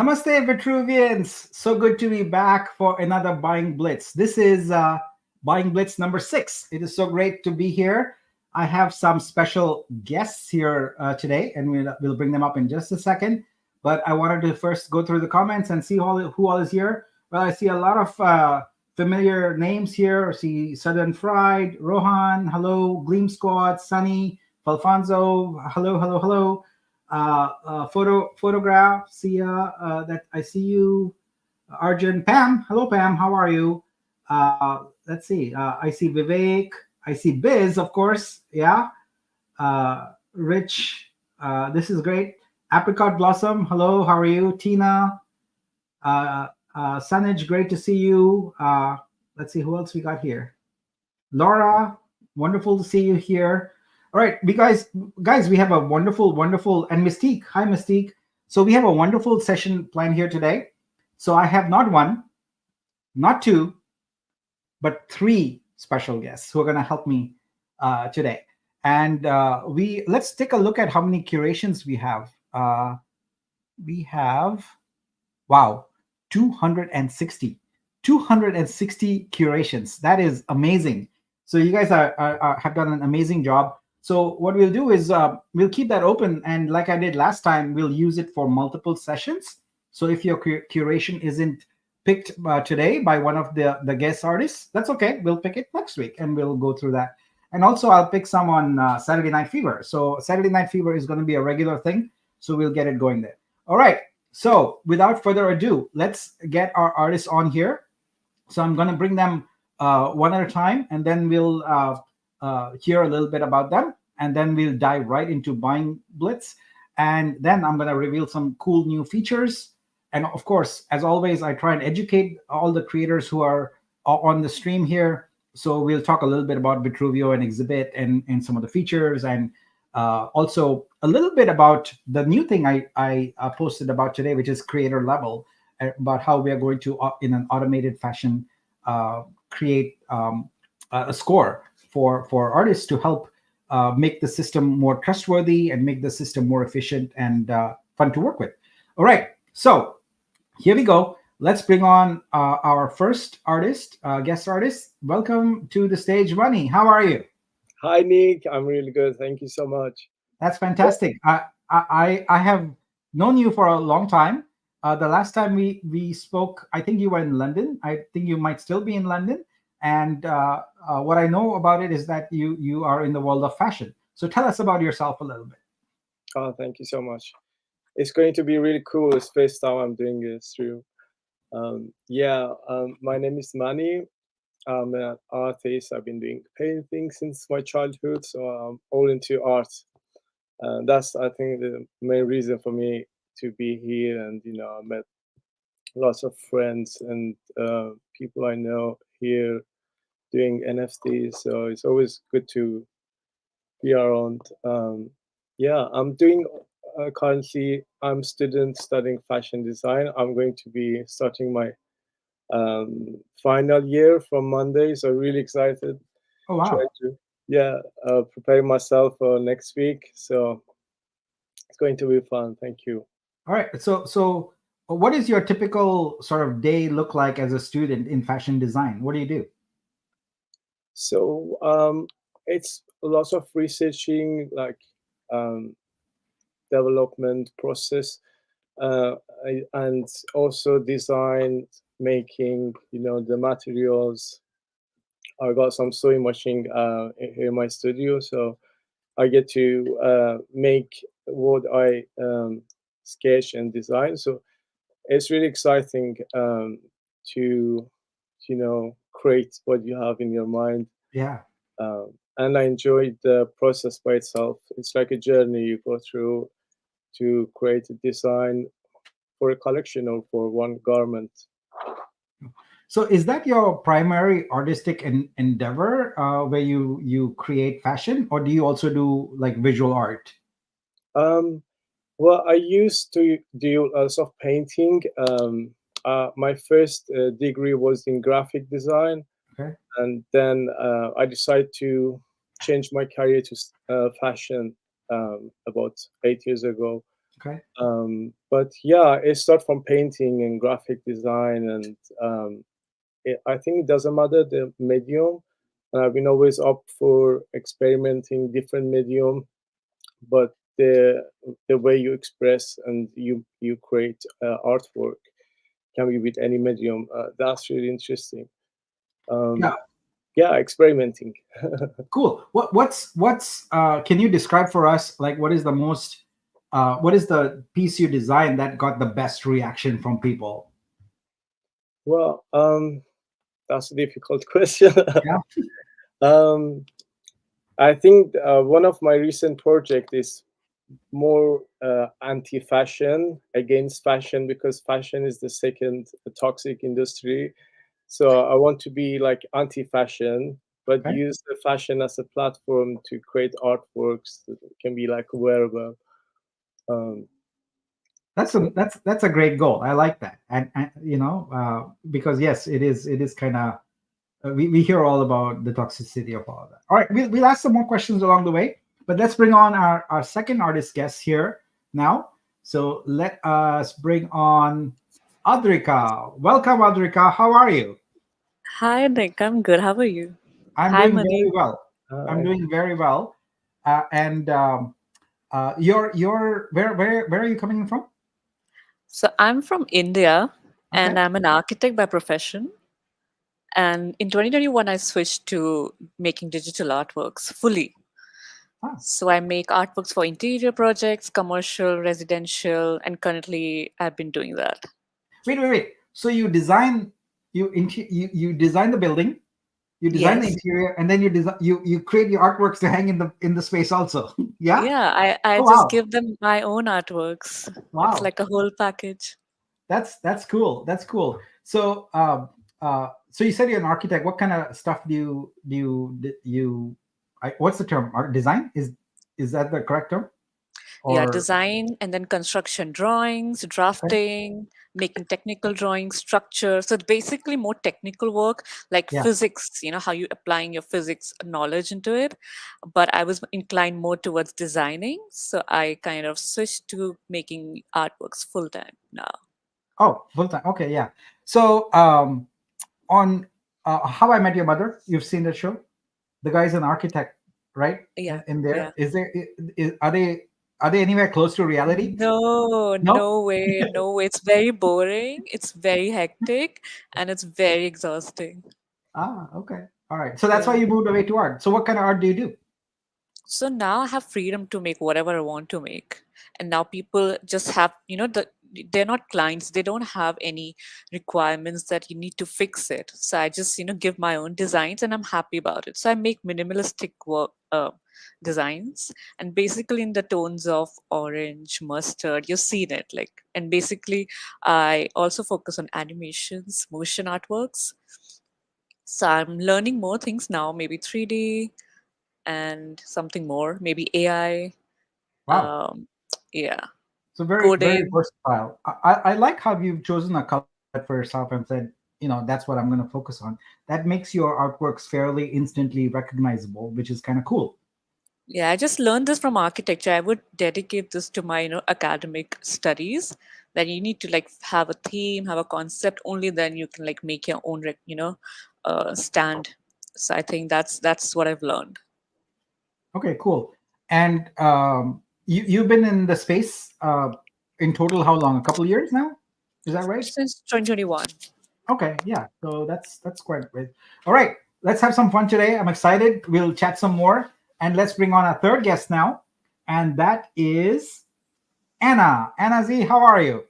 Namaste, Vitruvians. So good to be back for another Buying Blitz. This is Buying Blitz number 6. It is so great to be here. I have some special guests here today, and we'll bring them up in just a second. But I wanted to first go through the comments and see who all is here. Well, I see a lot of familiar names here. I see Southern Fried, Rohan, hello, Gleam Squad, Sunny, Alfonso, hello, hello, hello. Photograph, Sia, that I see you. Arjun, Pam, hello, Pam, how are you? Let's see. I see Vivek. I see Biz, of course. Yeah. Rich, this is great. Apricot Blossom, hello, how are you? Tina, Sanij, great to see you. Let's see who else we got here. Laura, wonderful to see you here. All right, guys, we have a wonderful, and Mystique. Hi, Mystique. So we have a wonderful session planned here today. So I have not one, not two, but three special guests who are going to help me today. And let's take a look at how many curations we have. We have, wow, 260 curations. That is amazing. So you guys have done an amazing job. So what we'll do is we'll keep that open, and like I did last time, we'll use it for multiple sessions. So if your curation isn't picked today by one of the guest artists, that's okay. We'll pick it next week, and we'll go through that. And also, I'll pick some on Saturday Night Fever. So Saturday Night Fever is going to be a regular thing, so we'll get it going there. All right. So without further ado, let's get our artists on here. So I'm going to bring them one at a time, and then we'll hear a little bit about them, and then we'll dive right into Buying Blitz. And then I'm going to reveal some cool new features. And of course, as always, I try and educate all the creators who are on the stream here. So we'll talk a little bit about Vitruveo and Exhibit and some of the features, and also a little bit about the new thing I posted about today, which is creator level, about how we are going to, in an automated fashion, create a score for artists to help make the system more trustworthy and make the system more efficient and fun to work with. All right, so here we go. Let's bring on our first artist, guest artist. Welcome to the stage, Money. How are you? Hi, Nick. I'm really good. Thank you so much. That's fantastic. I have known you for a long time. The last time we spoke, I think you were in London. I think you might still be in London. And what I know about it is that you are in the world of fashion. So tell us about yourself a little bit. Oh, thank you so much. It's going to be really cool. It's the first time I'm doing this through. My name is Mani. I'm an artist. I've been doing painting since my childhood, so I'm all into art. That's, I think, the main reason for me to be here. And I met lots of friends and people I know here doing NFTs. So it's always good to be around. I'm doing currently. I'm student studying fashion design. I'm going to be starting my final year from Monday, so really excited. Oh, wow. Try to prepare myself for next week, so it's going to be fun. Thank you. All right, so what is your typical sort of day look like as a student in fashion design? What do you do? So it's lots of researching, like development process, and also design, making, the materials. I got some sewing machine here in my studio, so I get to make what I sketch and design. So it's really exciting to, create what you have in your mind. Yeah. And I enjoyed the process by itself. It's like a journey you go through to create a design for a collection or for one garment. So is that your primary artistic endeavor, where you create fashion, or do you also do like visual art? Well, I used to do lots of painting. My first degree was in graphic design, Okay. and then I decided to change my career to fashion about 8 years ago. Okay. But yeah, it starts from painting and graphic design, and I think it doesn't matter the medium. I've been always up for experimenting different medium, but the way you express and you create artwork can be with any medium. That's really interesting. Yeah. Yeah, experimenting. Cool. What's can you describe for us, like, what is the piece you designed that got the best reaction from people? Well, that's a difficult question. Yeah. um, I think one of my recent project is more anti-fashion against fashion, because fashion is the second toxic industry. So I want to be like anti-fashion, but Okay. use the fashion as a platform to create artworks that can be like wearable. Um, That's a great goal. I like that. And because yes, it is kind of we hear all about the toxicity of all of that. All right, we'll ask some more questions along the way, but let's bring on our second artist guest here now. So let us bring on Adrika. Welcome, Adrika. How are you? Hi, Nick. I'm good. How are you? I'm Hi, doing very Mani. well. I'm I, doing very well. And you're where are you coming from? So, I'm from India Okay. and I'm an architect by profession. And in 2021, I switched to making digital artworks fully. Ah, So, I make artworks for interior projects, commercial, residential, and currently I've been doing that. wait. So you design the building, you design the Yes. interior, and then you create your artworks to hang in the space also. Yeah. Yeah, I Oh just wow. give them my own artworks. It's Wow. like a whole package. That's cool. That's cool. So you said you're an architect. What kind of stuff what's the term? Art design? Is that the correct term? Yeah, Or design and then construction drawings, okay. drafting, making technical drawings, structure. So it's basically more technical work like Yeah. physics, how you applying your physics knowledge into it. But I was inclined more towards designing. So I kind of switched to making artworks full time now. Oh, full time. Okay, yeah. So on How I Met Your Mother, you've seen the show. The guy's an architect, right? Yeah. In Yeah. there, are they anywhere close to reality? No, No. no way, no way. It's very boring. It's very hectic and it's very exhausting. Ah, okay. All right. So that's why Yeah. you moved away to art. So what kind of art do you do? So now I have freedom to make whatever I want to make. And now people just have, they're not clients, they don't have any requirements that you need to fix it. So I just, give my own designs and I'm happy about it. So I make minimalistic work designs and basically in the tones of orange, mustard, you've seen it like, and basically I also focus on animations, motion artworks. So I'm learning more things now, maybe 3D and something more, maybe AI. Wow. Um, yeah, So very coding. versatile. I like how you've chosen a color palette for yourself and said, that's what I'm going to focus on. That makes your artworks fairly instantly recognizable, which is kind of cool. Yeah, I just learned this from architecture. I would dedicate this to my, academic studies. That you need to like have a theme, have a concept. Only then you can like make your own, stand. So I think that's what I've learned. Okay, cool. And you've been in the space in total how long? A couple of years now? Is that right? Since 2021. Okay, yeah. So that's quite great. All right, let's have some fun today. I'm excited. We'll chat some more, and let's bring on our third guest now, and that is Anna. Anna Z, how are you?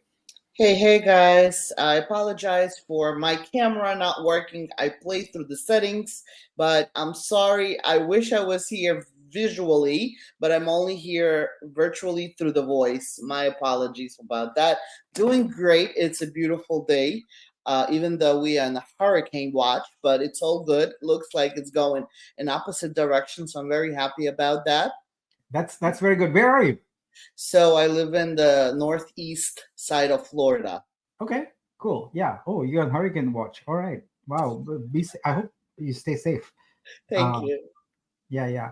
Hey guys, I apologize for my camera not working. I played through the settings, but I'm sorry. I wish I was here visually, but I'm only here virtually through the voice. My apologies about that. Doing great. It's a beautiful day. Even though we are in a hurricane watch, but it's all good. Looks like it's going in opposite direction, so I'm very happy about that. That's very good. Where are you? So I live in the northeast side of Florida. Okay, cool. Yeah. Oh, you're on hurricane watch. All right. Wow. I hope you stay safe. Thank Um, you. yeah, yeah.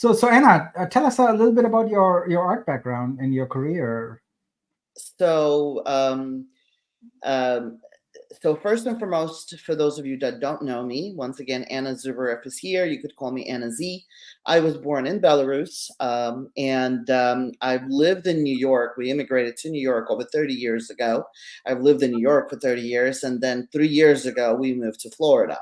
So Anna, tell us a little bit about your art background and your career. So, um, so first and foremost, for those of you that don't know me, once again, Anna Zubarev is here. You could call me Anna Z. I was born in Belarus, and I've lived in New York. We immigrated to New York over 30 years ago. I've lived in New York for 30 years, and then 3 years ago, we moved to Florida.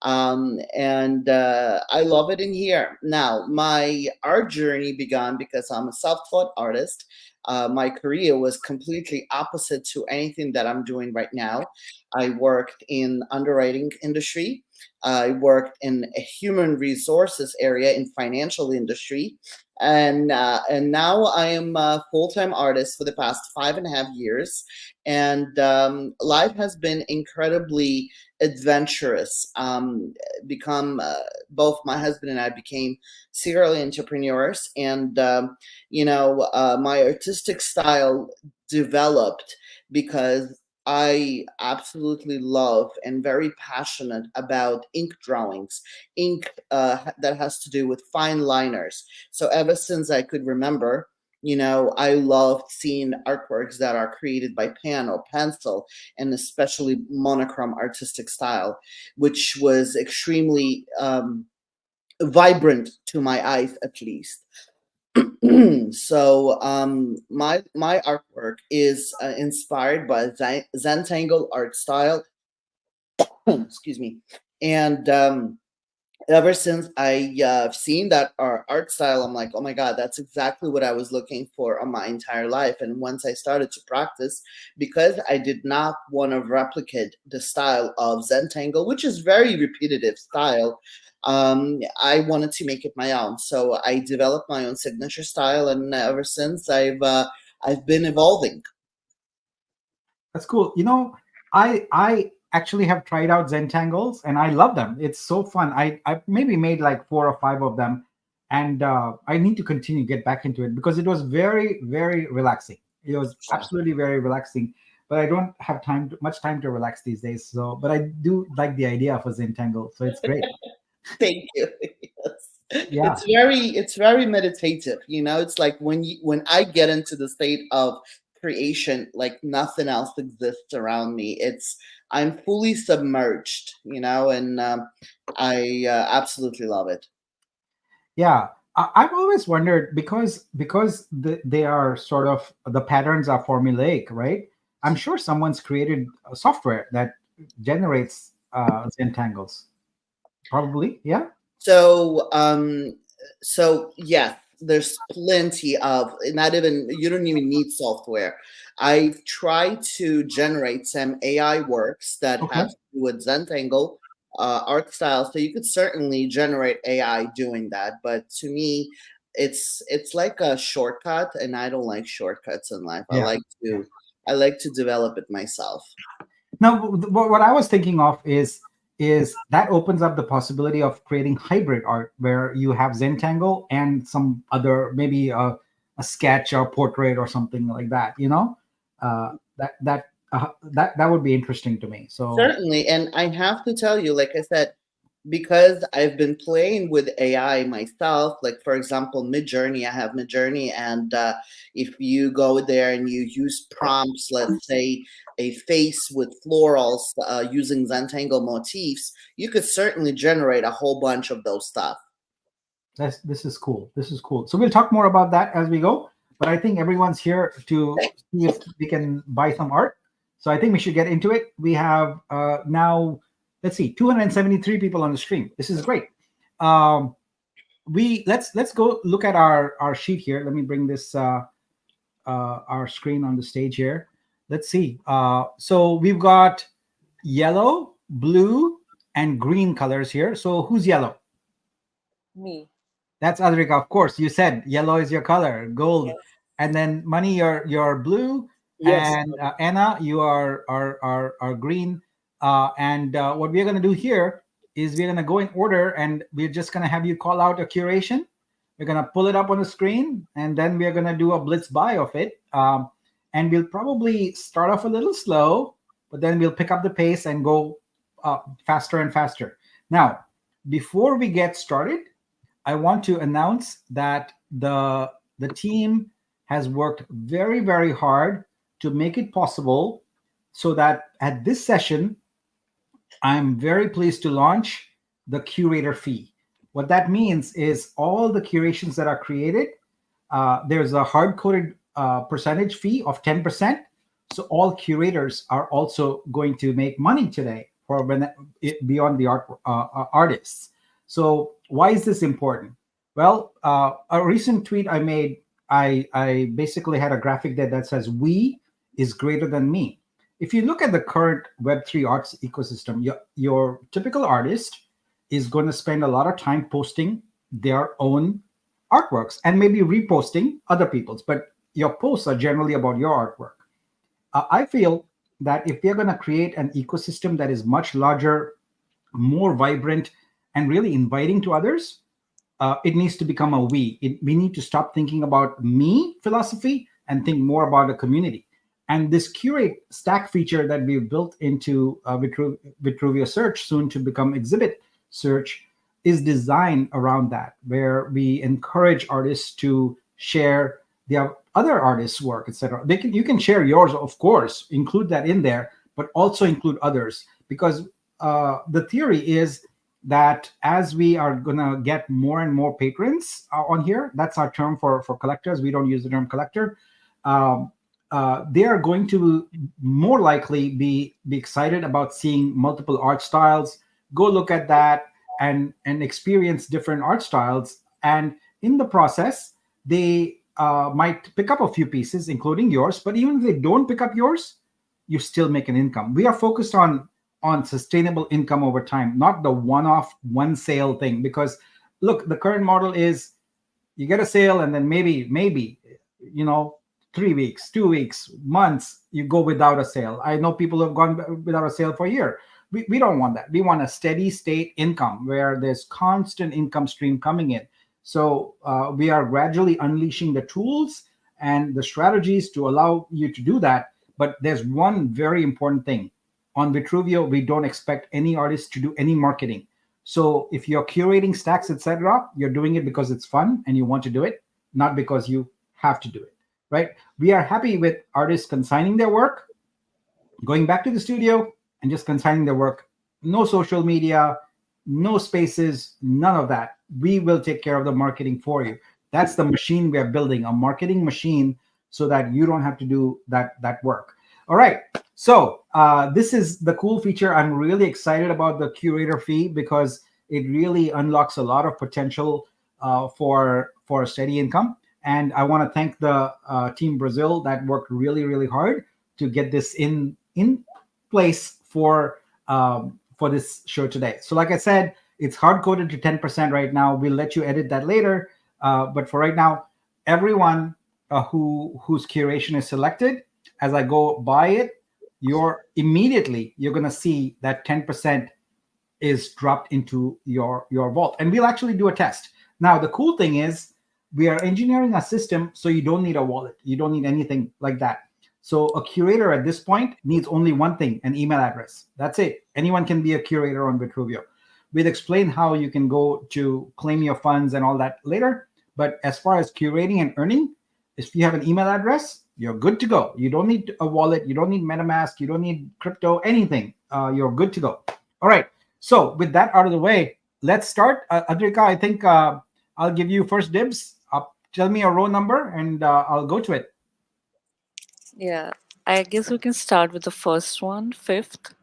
And I love it in here. Now, my art journey began because I'm a self-taught artist. My career was completely opposite to anything that I'm doing right now. I worked in underwriting industry. I worked in a human resources area in financial industry, and now I am a full-time artist for the past 5.5 years. And life has been incredibly adventurous. Become Both my husband and I became serial entrepreneurs, and my artistic style developed because I absolutely love and very passionate about ink drawings, ink that has to do with fine liners. So ever since I could remember, I loved seeing artworks that are created by pen or pencil, and especially monochrome artistic style, which was extremely vibrant to my eyes, at least. So my artwork is inspired by Zentangle art style. Excuse me. And ever since I've seen that art style, I'm like, oh my God, that's exactly what I was looking for on my entire life. And once I started to practice, because I did not want to replicate the style of Zentangle, which is very repetitive style, I wanted to make it my own. So I developed my own signature style, and ever since I've been evolving. That's cool. I actually have tried out Zentangles and I love them. It's so fun. I maybe made like 4 or 5 of them, and I need to continue get back into it because it was very very relaxing. It was absolutely very relaxing. But I don't have much time to relax these days. So, but I do like the idea of a Zentangle. So it's great. Thank you. Yes. Yeah. It's very meditative. It's like when I get into the state of creation, like nothing else exists around me. I'm fully submerged, and I absolutely love it. Yeah, I've always wondered because they are sort of the patterns are formulaic, right? I'm sure someone's created a software that generates Zentangles. Probably, yeah. So, yes, there's plenty of, not even, you don't even need software. I've tried to generate some AI works that Okay. have to do with Zentangle art style. So you could certainly generate AI doing that. But to me, it's like a shortcut, and I don't like shortcuts in life. Yeah. I like to develop it myself. Now, what I was thinking of is that opens up the possibility of creating hybrid art where you have Zentangle and some other maybe a sketch or portrait or something like that. That would be interesting to me. So Certainly. And I have to tell you, like I said, because I've been playing with AI myself, like for example, Midjourney, I have Midjourney, and if you go there and you use prompts, let's say a face with florals using Zentangle motifs, you could certainly generate a whole bunch of those stuff. this is cool. This is cool. So we'll talk more about that as we go. But I think everyone's here to see if we can buy some art. So I think we should get into it. We have now, let's see, 273 people on the stream. This is great. Let's go look at our sheet here. Let me bring this our screen on the stage here. Let's see. So we've got yellow, blue, and green colors here. So who's yellow? Me. That's Adrika, of course. You said yellow is your color, gold, Yes. and then Money, you're blue, Yes. and Anna, you are green. And what we're gonna do here is we're gonna go in order, and we're just gonna have you call out a curation. We're gonna pull it up on the screen, and then we're gonna do a blitz buy of it. And we'll probably start off a little slow, but then we'll pick up the pace and go faster and faster. Now, before we get started, I want to announce that the team has worked very, very hard to make it possible so that at this session, I'm very pleased to launch the curator fee. What that means is all the curations that are created, there's a hard coded percentage fee of 10%. So all curators are also going to make money today for beyond the artists. So why is this important? Well, a recent tweet I made, I basically had a graphic there that says "we is greater than me." If you look at the current Web3 arts ecosystem, your typical artist is going to spend a lot of time posting their own artworks and maybe reposting other people's, but your posts are generally about your artwork. I feel that if we're going to create an ecosystem that is much larger, more vibrant, and really inviting to others, it needs to become a we. We need to stop thinking about me philosophy and think more about the community. And this curate stack feature that we've built into Vitruveo search, soon to become exhibit search, is designed around that, where we encourage artists to share their other artists' work, etc. You can share yours, of course, include that in there, but also include others, because the theory is that as we are gonna get more and more patrons on here, that's our term for collectors. We don't use the term collector. They are going to more likely be excited about seeing multiple art styles. Go look at that and experience different art styles. And in the process, they might pick up a few pieces, including yours. But even if they don't pick up yours, you still make an income. We are focused on sustainable income over time, not the one-off, one sale thing. Because look, the current model is you get a sale and then maybe 3 weeks, 2 weeks, months, you go without a sale. I know people who have gone without a sale for a year. We don't want that. We want a steady state income where there's constant income stream coming in. So we are gradually unleashing the tools and the strategies to allow you to do that. But there's one very important thing. On Vitruveo, we don't expect any artist to do any marketing. So if you're curating stacks, etc., you're doing it because it's fun and you want to do it, not because you have to do it. Right? We are happy with artists consigning their work, going back to the studio and just consigning their work. No social media, no spaces, none of that. We will take care of the marketing for you. That's the machine we are building, a marketing machine, so that you don't have to do that work. All right. So this is the cool feature. I'm really excited about the curator fee because it really unlocks a lot of potential for a steady income. And I want to thank the Team Brazil that worked really, really hard to get this in place for this show today. So like I said, it's hard-coded to 10% right now. We'll let you edit that later. But for right now, everyone whose curation is selected, as I go by it, you're going to see that 10% is dropped into your vault. And we'll actually do a test. Now, the cool thing is, we are engineering a system so you don't need a wallet. You don't need anything like that. So a curator at this point needs only one thing, an email address. That's it. Anyone can be a curator on Vitruveo. We'll explain how you can go to claim your funds and all that later. But as far as curating and earning, if you have an email address, you're good to go. You don't need a wallet. You don't need MetaMask. You don't need crypto, anything. You're good to go. All right. So with that out of the way, let's start. Adrika, I think I'll give you first dibs. Tell me a row number and I'll go to it. Yeah, I guess we can start with the first one, fifth.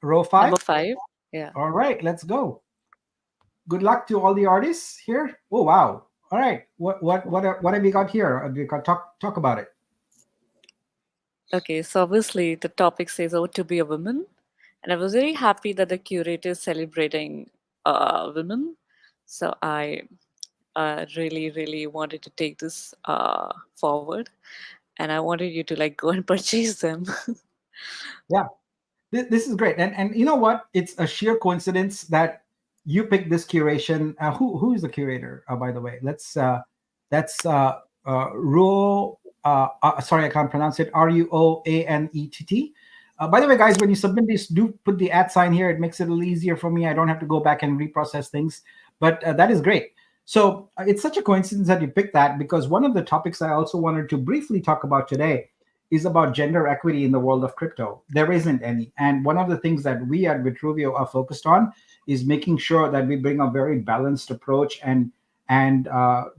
Row 5? Number 5. Yeah. All right, let's go. Good luck to all the artists here. Oh, wow. All right. What have we got here? Talk about it. Okay, so obviously the topic says, "Oh, to be a woman," and I was very happy that the curator is celebrating women. So I really, really wanted to take this forward, and I wanted you to like go and purchase them. Yeah, this is great, and you know what? It's a sheer coincidence that you picked this curation. Who is the curator? By the way, that's Ro. Sorry, I can't pronounce it. Ruoanett. By the way, guys, when you submit this, do put the @ sign here. It makes it a little easier for me. I don't have to go back and reprocess things. But that is great. So it's such a coincidence that you picked that, because one of the topics I also wanted to briefly talk about today is about gender equity in the world of crypto. There isn't any. And one of the things that we at Vitruveo are focused on is making sure that we bring a very balanced approach and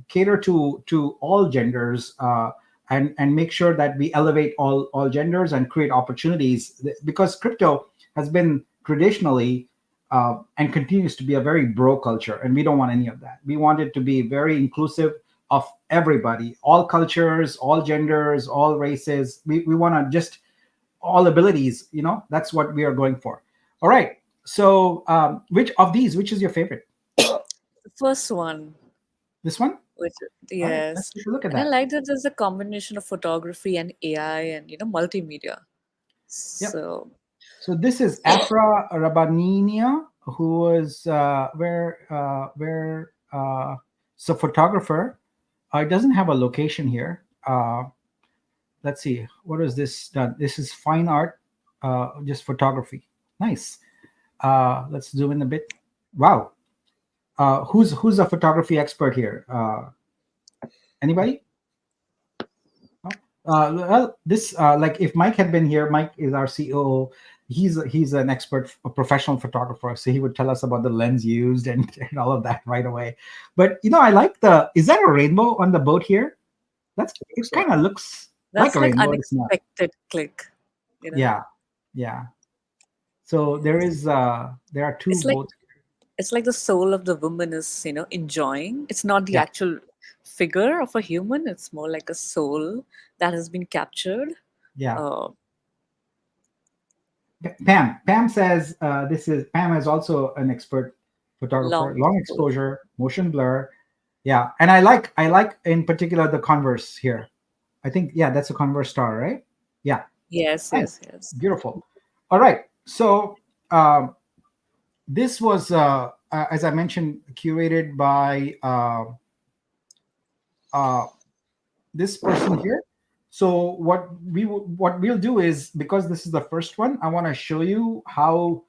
cater to all genders, and make sure that we elevate all genders and create opportunities, because crypto has been traditionally and continues to be a very bro culture, and we don't want any of that. We want it to be very inclusive of everybody, all cultures, all genders, all races. We want to just all abilities. That's what we are going for. All right. So which is your favorite? The first one, This one? which All right, let's yes, take a look at and I that. like that there's a combination of photography and AI and multimedia. Yep. So So this is Afra Rabaninia, who was so photographer. It doesn't have a location here. Let's see, what is this done? This is fine art, just photography. Nice. Let's zoom in a bit. Wow. Who's a photography expert here? Anybody? Well, this like if Mike had been here, Mike is our COO. He's an expert, a professional photographer, so he would tell us about the lens used and all of that right away. But I like is that a rainbow on the boat here? It kind of looks like that's a like rainbow. It's not. unexpected click. Yeah, yeah. So there are two It's like boats. it's like the soul of the woman is enjoying. It's not the Yeah, actual figure of a human. It's more like a soul that has been captured. yeah. Uh, Pam says Pam is also an expert photographer, long long exposure. exposure, motion blur. Yeah, and I like in particular the Converse here. I think, yeah, that's a Converse star, right? Yeah, Yes, nice, yes, yes. beautiful. All right, so this was as I mentioned, curated by uh, this person here. So what we'll do is, because this is the first one, I want to show you how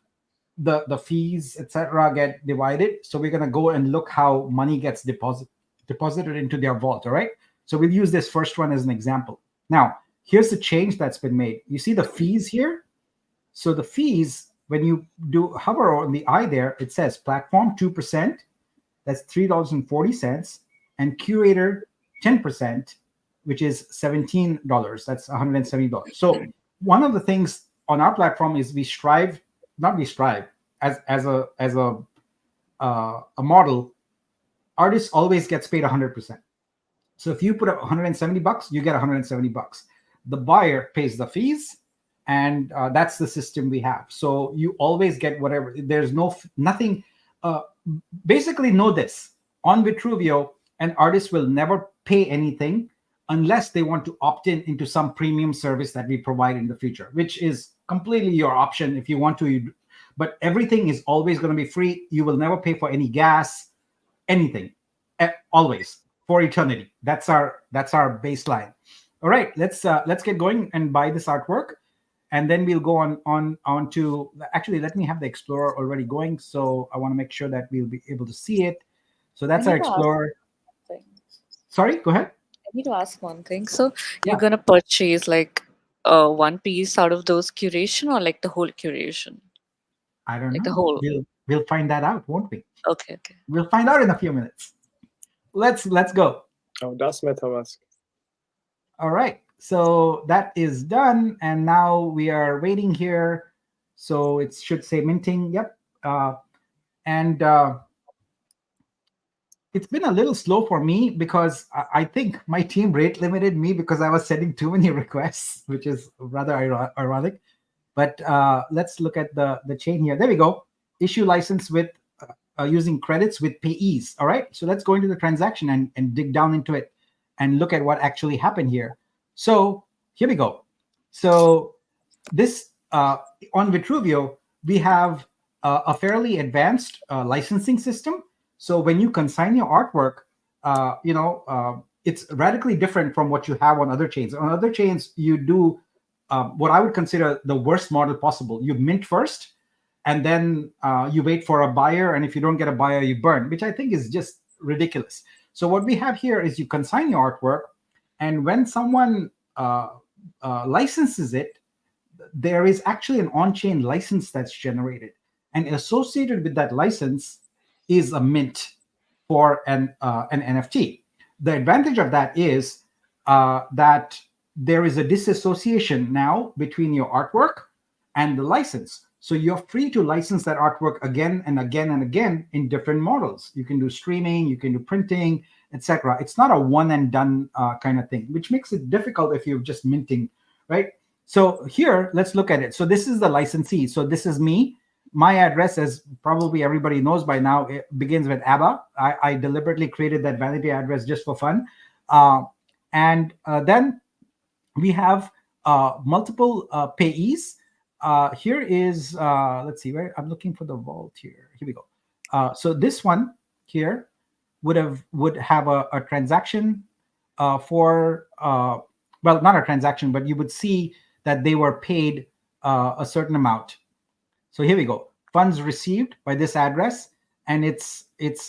the fees, etc., get divided. So we're going to go and look how money gets deposited into their vault. All right, so we'll use this first one as an example. Now here's the change that's been made. You see the fees here. So the fees, when you do hover on the eye there, it says platform 2%, that's $3.40, and curator 10%, which is $17, that's $170. So one of the things on our platform is we strive as a model. Artist always gets paid 100%. So if you put up $170, you get $170. The buyer pays the fees, and that's the system we have. So you always get whatever. There's nothing. Basically, know this: on Vitruveo, an artist will never pay anything unless they want to opt into some premium service that we provide in the future, which is completely your option if you want to. But everything is always going to be free. You will never pay for any gas, anything, always, for eternity. That's our baseline. All right, let's get going and buy this artwork, and then we'll go on to, actually, let me have the Explorer already going, so I want to make sure that we'll be able to see it. So that's our Explorer. Thing. Sorry, go ahead. I need to ask one thing. So Yeah. you're gonna purchase like one piece out of those curation, or like the whole curation? I don't Like the know. whole. We'll find that out, won't we? Okay, okay. We'll find out in a few minutes. Let's go. Oh, that's MetaMask. All right, so that is done, and now we are waiting here. So it should say minting. Yep. And it's been a little slow for me because I think my team rate limited me because I was sending too many requests, which is rather ironic. But let's look at the chain here. There we go. Issue license with using credits with payees. All right, so let's go into the transaction and dig down into it and look at what actually happened here. So here we go. So this on Vitruveo, we have a fairly advanced licensing system. So when you consign your artwork, it's radically different from what you have on other chains. On other chains, you do what I would consider the worst model possible. You mint first, and then you wait for a buyer. And if you don't get a buyer, you burn, which I think is just ridiculous. So what we have here is you consign your artwork, and when someone licenses it, there is actually an on-chain license that's generated, and associated with that license is a mint for an NFT. The advantage of that is that there is a disassociation now between your artwork and the license. So you're free to license that artwork again and again and again in different models. You can do streaming, you can do printing, etc. It's not a one and done kind of thing, which makes it difficult if you're just minting, right? So here, let's look at it. So this is the licensee. So this is me. My address, as probably everybody knows by now, it begins with ABBA. I deliberately created that vanity address just for fun. And then we have multiple payees. Here is, let's see, where I'm looking for the vault here. Here we go. So this one here would have a transaction for, well, not a transaction, but you would see that they were paid a certain amount. So here we go. Funds received by this address, and it's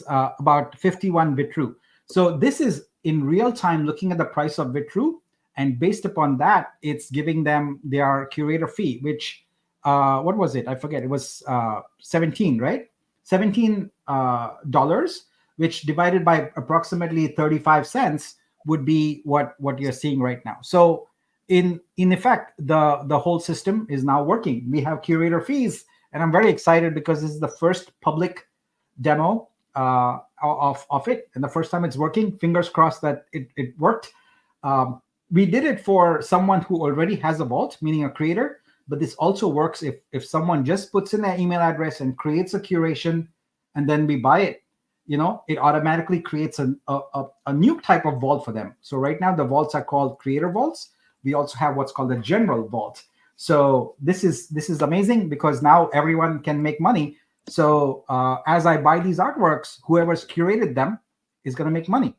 about 51 Vitru. So this is in real time looking at the price of Vitru, and based upon that, it's giving them their curator fee, which what was it? I forget. It was 17, right? $17, which divided by approximately 35 cents would be what you're seeing right now. So in effect, the whole system is now working. We have curator fees, and I'm very excited because this is the first public demo of it, and the first time it's working. Fingers crossed that it worked. We did it for someone who already has a vault, meaning a creator, but this also works if someone just puts in their email address and creates a curation, and then we buy it. It automatically creates a new type of vault for them. So right now the vaults are called creator vaults. We also have what's called a general vault. So this is amazing because now everyone can make money. So as I buy these artworks, whoever's curated them is going to make money.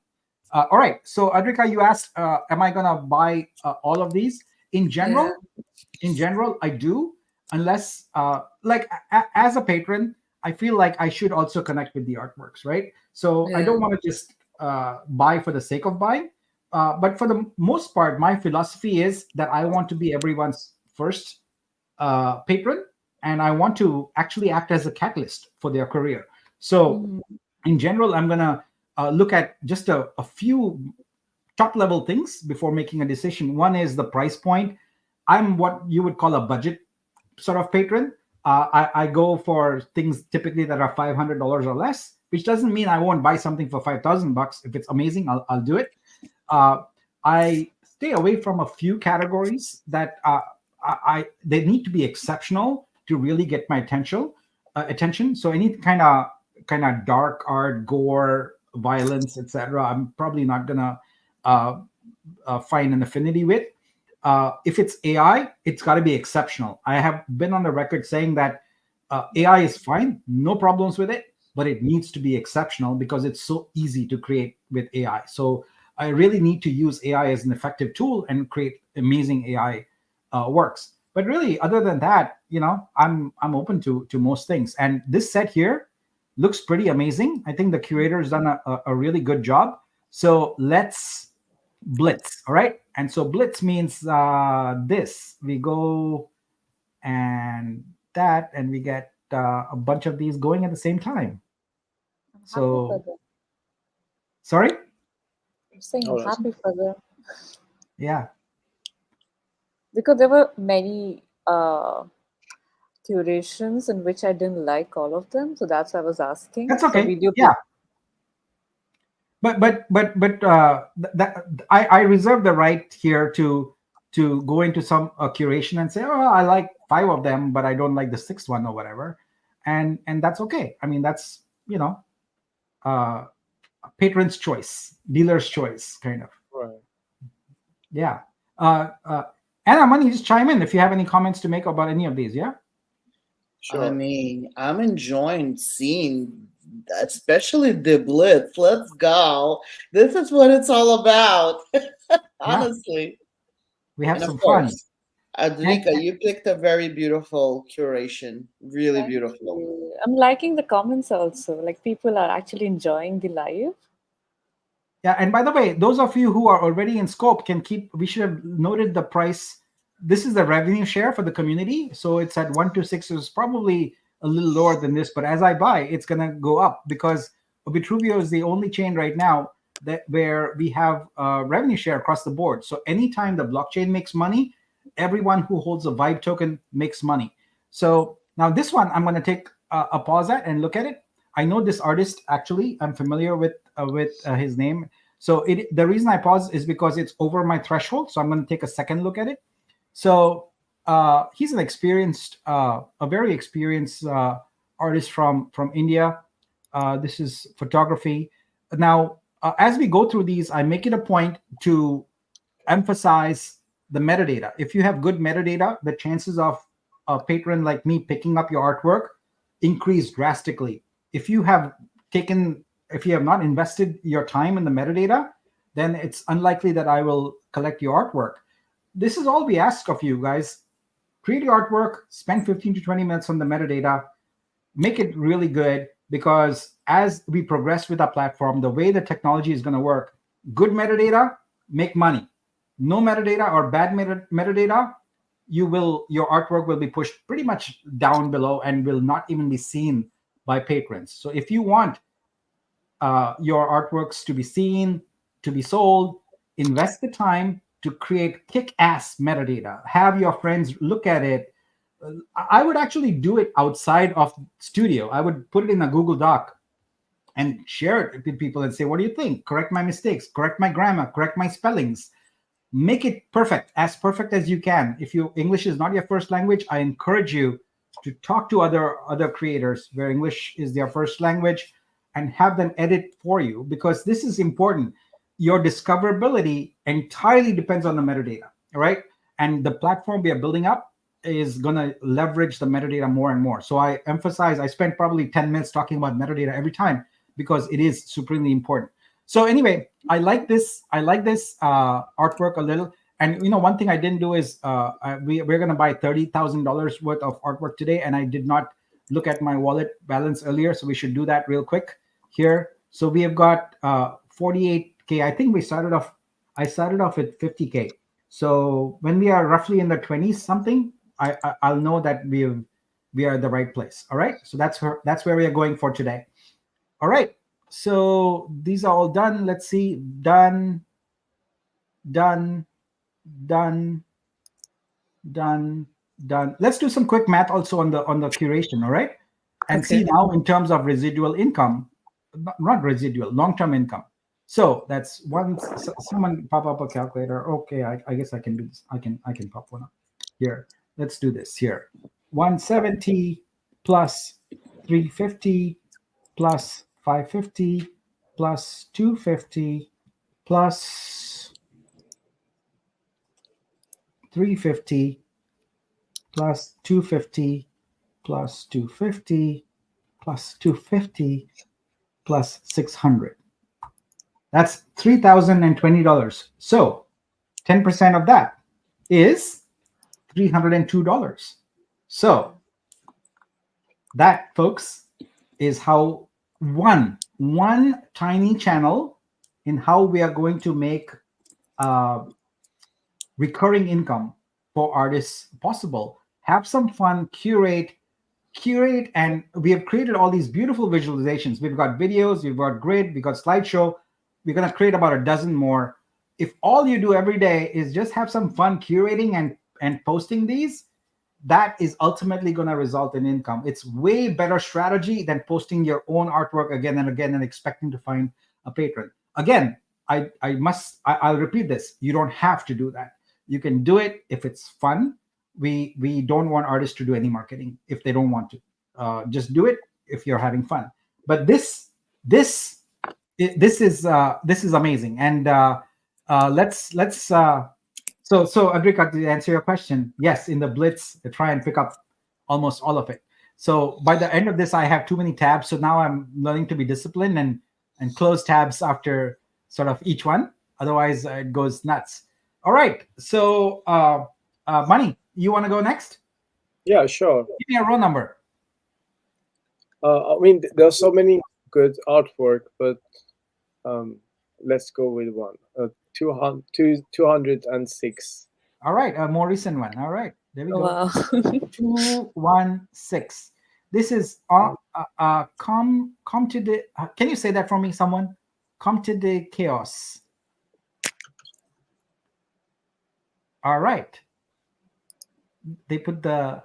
All right. So Adrika, you asked, am I going to buy all of these? In general, I do, unless as a patron, I feel like I should also connect with the artworks, right? So I don't want to just buy for the sake of buying. But for the most part, my philosophy is that I want to be everyone's first patron, and I want to actually act as a catalyst for their career. So in general, I'm going to look at just a few top level things before making a decision. One is the price point. I'm what you would call a budget sort of patron. I go for things typically that are $500 or less, which doesn't mean I won't buy something for $5,000. If it's amazing, I'll do it. I stay away from a few categories that they need to be exceptional to really get my attention. So any kind of dark art, gore, violence, etc., I'm probably not gonna find an affinity with. If it's AI, it's got to be exceptional. I have been on the record saying that AI is fine, no problems with it, but it needs to be exceptional because it's so easy to create with AI. So I really need to use AI as an effective tool and create amazing AI works. But really, other than that, I'm open to most things. And this set here looks pretty amazing. I think the curator has done a really good job. So let's Blitz. All right. And so Blitz means this. We go and that, and we get a bunch of these going at the same time. So, sorry? I'm saying I'm happy for them. Yeah. Because there were many curations in which I didn't like all of them. So that's why I was asking. That's okay. So yeah. But I reserve the right here to go into some curation and say, oh, I like 5 of them, but I don't like the 6th one or whatever, and that's okay. I mean, that's patron's choice, dealer's choice, kind of. Right. Yeah. Anna, Money, just chime in if you have any comments to make about any of these. Yeah. Sure. I mean, I'm enjoying seeing, especially the Blitz. Let's go. This is what it's all about. Honestly. We have some fun. Adrika, you picked a very beautiful curation. Really beautiful. I'm liking the comments also. Like people are actually enjoying the live. Yeah, and by the way, those of you who are already in scope can keep. We should have noted the price. This is the revenue share for the community, so it's at 126. It's probably a little lower than this, but as I buy, it's gonna go up because Vitruveo is the only chain right now that where we have revenue share across the board. So anytime the blockchain makes money, everyone who holds a Vibe token makes money. So now this one, I'm gonna take a pause at and look at it. I know this artist actually. I'm familiar with his name. So the reason I pause is because it's over my threshold. So I'm going to take a second look at it. So he's an experienced, a very experienced artist from India. This is photography. Now, as we go through these, I make it a point to emphasize the metadata. If you have good metadata, the chances of a patron like me picking up your artwork increase drastically. If you have not invested your time in the metadata, then it's unlikely that I will collect your artwork. This is all we ask of you guys. Create your artwork, spend 15 to 20 minutes on the metadata, make it really good, because as we progress with our platform, the way the technology is going to work, good metadata, make money. No metadata or bad metadata, your artwork will be pushed pretty much down below and will not even be seen by patrons. So if you want your artworks to be seen, to be sold, invest the time to create kick-ass metadata. Have your friends look at it. I would actually do it outside of studio. I would put it in a Google Doc and share it with people and say, what do you think? Correct my mistakes, correct my grammar, correct my spellings. Make it perfect as you can. If English is not your first language, I encourage you to talk to other creators where English is their first language and have them edit for you, because this is important. Your discoverability entirely depends on the metadata, right? And the platform we are building up is going to leverage the metadata more and more. So I spent probably 10 minutes talking about metadata every time because it is supremely important. So anyway, I like this artwork a little. And one thing I didn't do is we're going to buy $30,000 worth of artwork today, and I did not look at my wallet balance earlier, so we should do that real quick here. So we have got 48K. I think I started off at 50K. So when we are roughly in the 20s something, I'll know that we are at the right place. All right. So that's where we are going for today. All right. So these are all done. Let's see. Done. Let's do some quick math also on the curation. All right. And see now in terms of residual income, not residual, long-term income. So that's one. Someone pop up a calculator. Okay, I guess I can do this. I can pop one up here. Let's do this here. 170 plus 350 plus 550 plus 250 plus 350 plus 250 plus 250 plus 250 plus 600. That's $3,020. So 10% of that is $302. So that, folks, is how one tiny channel in how we are going to make recurring income for artists possible. Have some fun, curate, and we have created all these beautiful visualizations. We've got videos, we've got grid, we've got slideshow. We're going to create about a dozen more. If all you do every day is just have some fun curating and posting these, that is ultimately going to result in income. It's way better strategy than posting your own artwork again and again and expecting to find a patron. Again, I'll repeat this. You don't have to do that. You can do it if it's fun. We don't want artists to do any marketing if they don't want to. Just do it if you're having fun. But this is amazing. And let's so Adrika, to answer your question, yes, in the Blitz, I try and pick up almost all of it. So by the end of this, I have too many tabs. So now I'm learning to be disciplined and close tabs after sort of each one. Otherwise, it goes nuts. All right. So Money, you want to go next? Yeah, sure. Give me a row number. I mean, there are so many good artwork, but let's go with one. 206. All right, a more recent one. All right, there we go. Wow. 216. This is come to the. Can you say that for me, someone? Come to the chaos. All right. They put the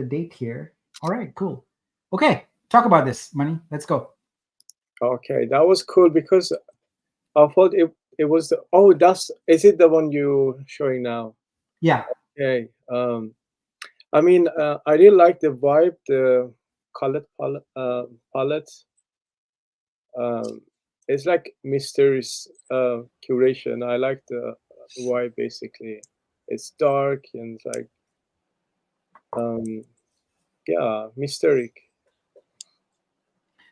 date here. All right, cool. Okay, talk about this, Money. Let's go. Okay, that was cool because I thought it was the, is it the one you showing now? Yeah. Okay. I mean, I really like the vibe, the palette. It's like mysterious curation. I like the vibe basically. It's dark and like yeah, mysteric.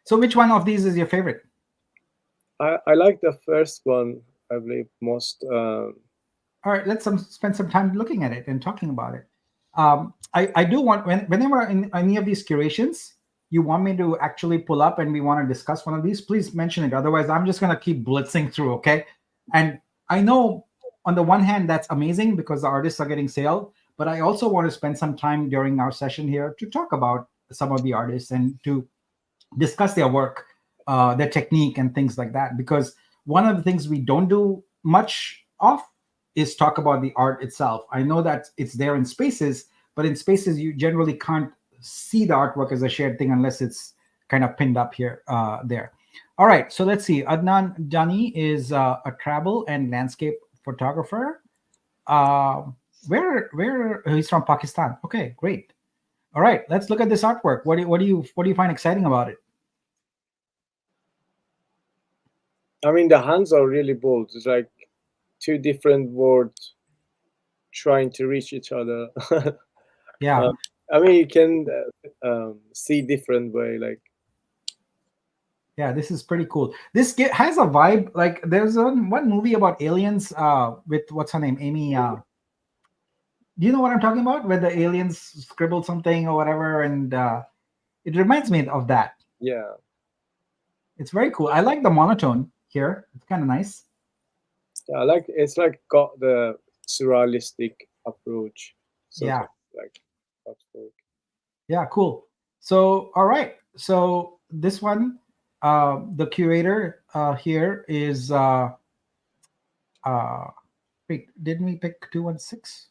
So which one of these is your favorite? I like the first one, I believe, most. All right, let's spend some time looking at it and talking about it. I do want, whenever in any of these curations you want me to actually pull up and we want to discuss one of these, please mention it. Otherwise, I'm just going to keep blitzing through, okay? And I know on the one hand, that's amazing because the artists are getting sale, but I also want to spend some time during our session here to talk about some of the artists and to discuss their work, their technique and things like that. Because one of the things we don't do much of is talk about the art itself. I know that it's there in Spaces, but in Spaces you generally can't see the artwork as a shared thing unless it's kind of pinned up here, there. All right, so let's see. Adnan Jani is a travel and landscape photographer. Where he's from Pakistan. Okay, great. All right, let's look at this artwork. What do you find exciting about it? I mean, the hands are really bold. It's like two different words trying to reach each other. Yeah. I mean, you can see different way. Like, yeah, this is pretty cool. This has a vibe. Like there's one movie about aliens with what's her name, Amy. Do you know what I'm talking about? Where the aliens scribbled something or whatever, and it reminds me of that. yeah, It's very cool. I like the monotone here. It's kind of nice. yeah. I like it's like got the surrealistic approach. Yeah. Like artwork. Yeah, cool. So, all right. So this one, the curator here is. Wait, didn't we pick 216?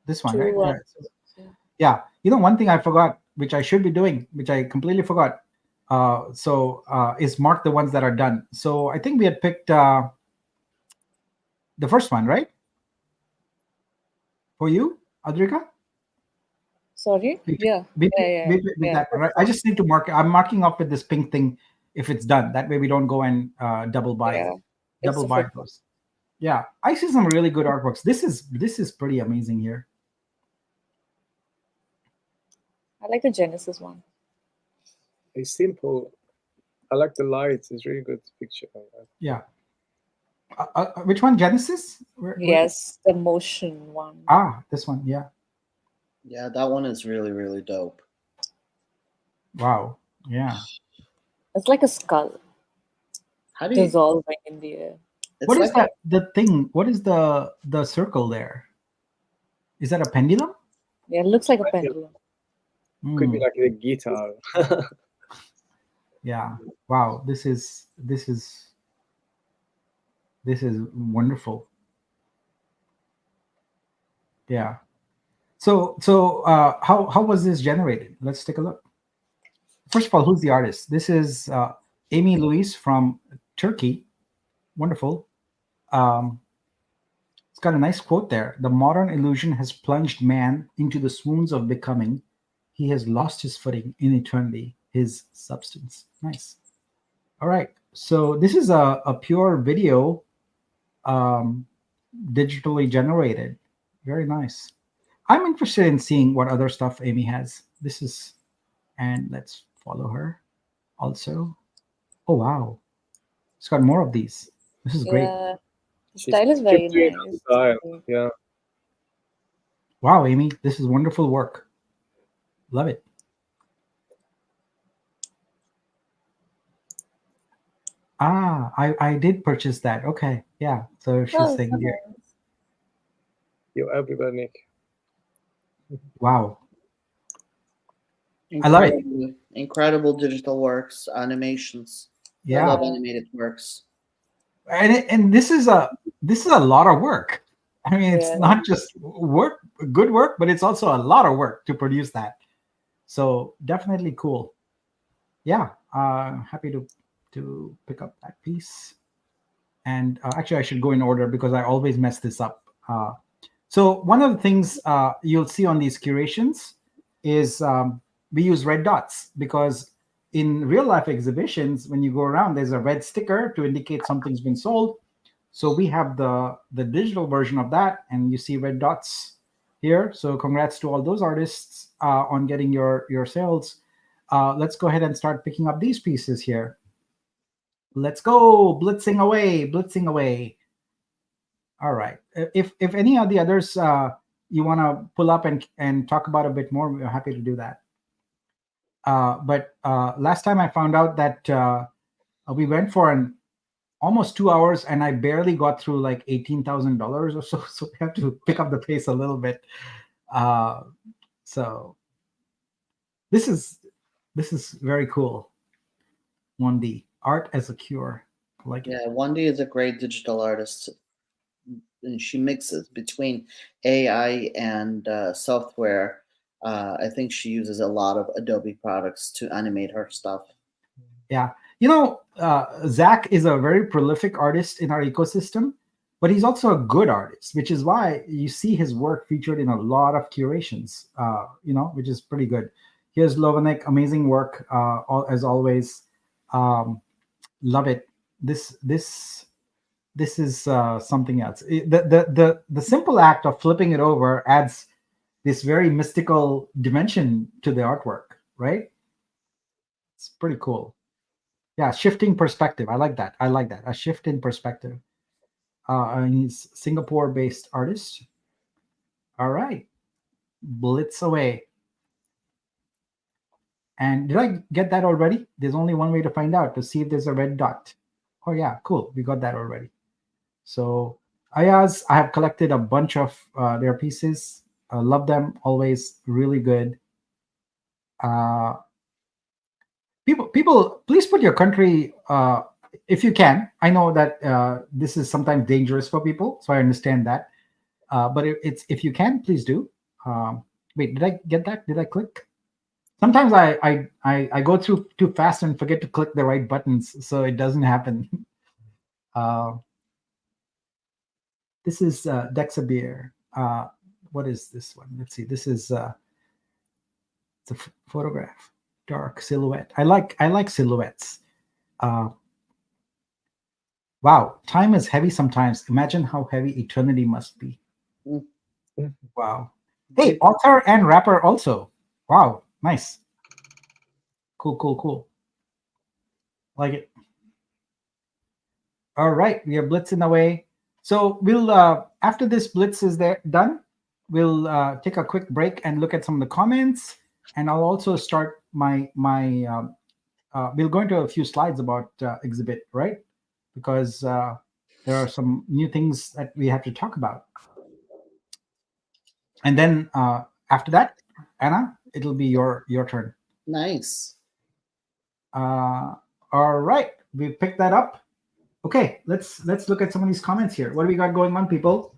This one, right? 216. Yeah. You know, one thing I forgot, which I should be doing, which I completely forgot. Is mark the ones that are done. So I think we had picked the first one, right? For you, Adrika? Sorry? Yeah. Yeah. That one, right? I just need to mark. I'm marking up with this pink thing if it's done. That way we don't go and double buy. Yeah. Double buy those. Yeah, I see some really good artworks. This is pretty amazing here. I like the Genesis one. It's simple. I like the lights. It's really good picture. Yeah. Which one? Genesis? Yes, the motion one. This one. Yeah. Yeah, that one is really, really dope. Wow. Yeah. It's like a skull. How do you dissolving in the air? What is that? The thing? What is the circle there? Is that a pendulum? Yeah, it looks like a pendulum. Could be like a guitar. Yeah. Wow. This is wonderful. Yeah. So how was this generated? Let's take a look. First of all, who's the artist? This is Amy Louise from Turkey. Wonderful. It's got a nice quote there. The modern illusion has plunged man into the swoons of becoming. He has lost his footing in eternity, his substance. Nice. All right. So this is a pure video, digitally generated. Very nice. I'm interested in seeing what other stuff Amy has. This is, and let's follow her also. Oh, wow. It's got more of these. This is great. Yeah, the style is very nice. Style. Yeah. Wow, Amy, this is wonderful work. Love it. I did purchase that. Okay, yeah. So she's Oh, saying so here, nice. You're everywhere, Nick. wow, I love it. Incredible digital works, animations. I Yeah, love animated works. and this is a lot of work. I mean, it's Yeah. not just good work, but it's also a lot of work to produce that. So definitely cool. Yeah, happy to pick up that piece. And actually, I should go in order because I always mess this up. So one of the things you'll see on these curations is we use red dots because in real life exhibitions, when you go around, there's a red sticker to indicate something's been sold. So we have the digital version of that, and you see red dots here. So congrats to all those artists on getting your sales. Let's go ahead and start picking up these pieces here. Let's go, blitzing away, blitzing away. All right. If any of the others you want to pull up and talk about a bit more, we're happy to do that. But last time I found out that we went for an almost 2 hours, and I barely got through like $18,000 or so. So we have to pick up the pace a little bit. So this is very cool. 1D art as a cure. I like it. Yeah, Wendy is a great digital artist, and she mixes between AI and software. I think she uses a lot of Adobe products to animate her stuff. Yeah. Zach is a very prolific artist in our ecosystem, but he's also a good artist, which is why you see his work featured in a lot of curations, which is pretty good. Here's Lovanek, amazing work, as always. Love it. This is something else. The simple act of flipping it over adds this very mystical dimension to the artwork, right? It's pretty cool. Yeah, shifting perspective. I like that. A shift in perspective. And he's Singapore-based artist. All right, blitz away. And did I get that already? There's only one way to find out, to see if there's a red dot. Oh yeah, cool. We got that already. So Ayaz, I have collected a bunch of their pieces. Love them. Always really good. People, please put your country if you can. I know that this is sometimes dangerous for people, so I understand that. But if you can, please do. Wait, did I get that? Did I click? Sometimes I go through too fast and forget to click the right buttons, so it doesn't happen. This is Dexabir. What is this one? Let's see. This is it's a photograph, dark silhouette. I like silhouettes. Wow, time is heavy sometimes. Imagine how heavy eternity must be. Wow. Hey, author and rapper also. Wow, nice. Cool. Like it. All right, we are blitzing away. So we'll after this blitz is done, we'll take a quick break and look at some of the comments, and I'll also start my we'll go into a few slides about exhibit, right? Because there are some new things that we have to talk about. And then after that, Anna, it'll be your turn. Nice. All right, we picked that up. Okay, let's look at some of these comments here. What do we got going on, people?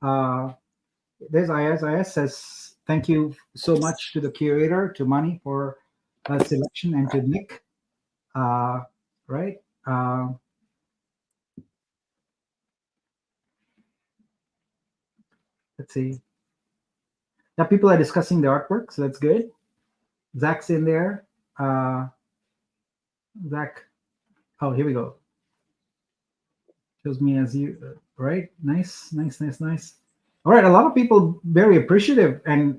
There's Ayaz. Ayaz says, thank you so much to the curator, to Mani for selection, and to Nick. Right? Let's see. Yeah, people are discussing the artwork, so that's good. Zach's in there. Zach. Oh, here we go. Shows me as you, right? Nice. All right, a lot of people very appreciative and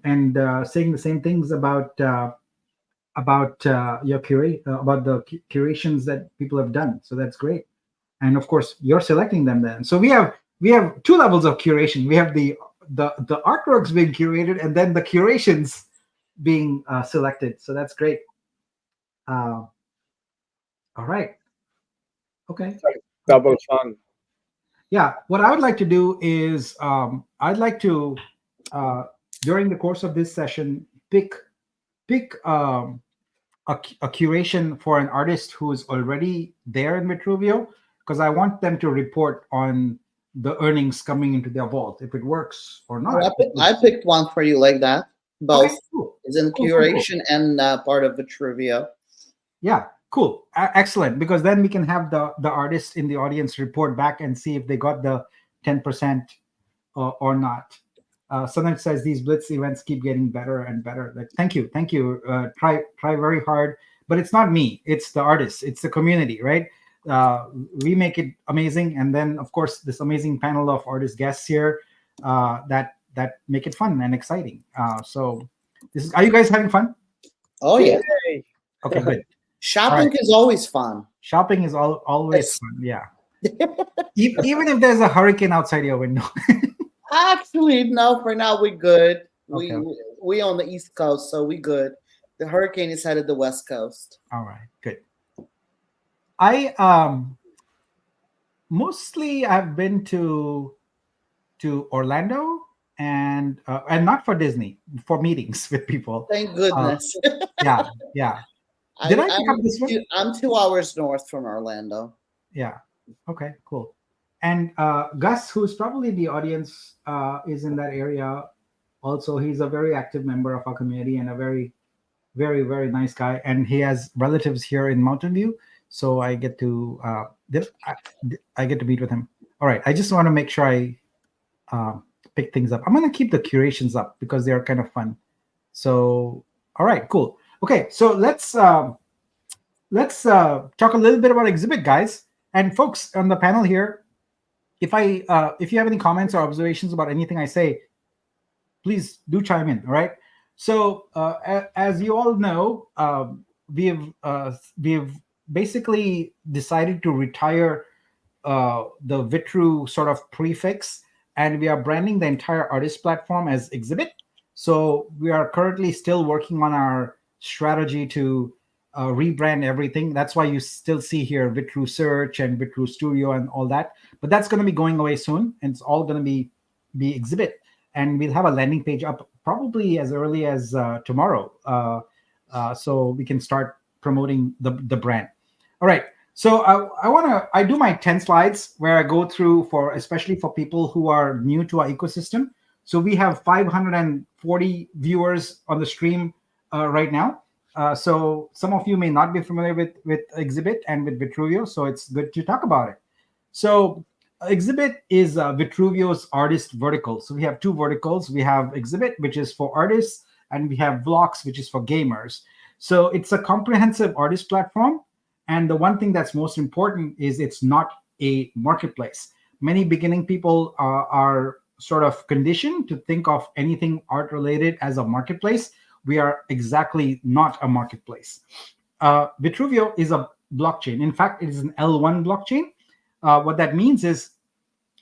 saying the same things about your about the curations that people have done. So that's great. And of course, you're selecting them then. So we have two levels of curation. We have the artworks being curated, and then the curations being selected. So that's great. All right. Okay. Double fun. Yeah. What I would like to do is I'd like to during the course of this session pick a curation for an artist who is already there in Vitruveo, because I want them to report on the earnings coming into their vault, if it works or Oh, not. I picked one for you like that. Both Okay, cool. is in Cool, cool, cool. curation and part of Vitruveo. Yeah, cool. Excellent. Because then we can have the artists in the audience report back and see if they got the 10% or not. Someone says these Blitz events keep getting better and better. Like, thank you. Try very hard, but it's not me. It's the artists. It's the community, right? We make it amazing, and then of course this amazing panel of artist guests here that make it fun and exciting. So, are you guys having fun? Oh yeah. Yay. Okay, good. Shopping is always fun. Shopping is always fun. Yeah. Even if there's a hurricane outside your window. Actually, no. For now, we're good. Okay. We on the East Coast, so we good. The hurricane is headed the West Coast. All right, good. I mostly I've been to Orlando and not for Disney, for meetings with people. Thank goodness. Yeah. Did I pick up this one? I'm 2 hours north from Orlando. Yeah. Okay, cool. And Gus, who's probably in the audience, is in that area. Also, he's a very active member of our community and a very, very, very nice guy. And he has relatives here in Mountain View, so I get to I get to meet with him. All right. I just want to make sure I pick things up. I'm going to keep the curations up because they are kind of fun. So, all right, cool. Okay, so let's talk a little bit about Exhibit, guys, and folks on the panel here. If you have any comments or observations about anything I say, please do chime in. All right. So as you all know, we've basically decided to retire the Vitru sort of prefix, and we are branding the entire artist platform as Exhibit. So we are currently still working on our strategy to rebrand everything. That's why you still see here Vitru Search and Vitru Studio and all that. But that's going to be going away soon, and it's all going to be Exhibit. And we'll have a landing page up probably as early as tomorrow, so we can start promoting the brand. All right. So I do my 10 slides where I go through especially for people who are new to our ecosystem. So we have 540 viewers on the stream right now. So some of you may not be familiar with Exhibit and with Vitruveo, so it's good to talk about it. So Exhibit is Vitruveo's artist vertical. So we have two verticals. We have Exhibit, which is for artists, and we have Vlogs, which is for gamers. So it's a comprehensive artist platform. And the one thing that's most important is it's not a marketplace. Many beginning people are sort of conditioned to think of anything art related as a marketplace. We are exactly not a marketplace. Vitruveo is a blockchain. In fact, it is an L1 blockchain. What that means is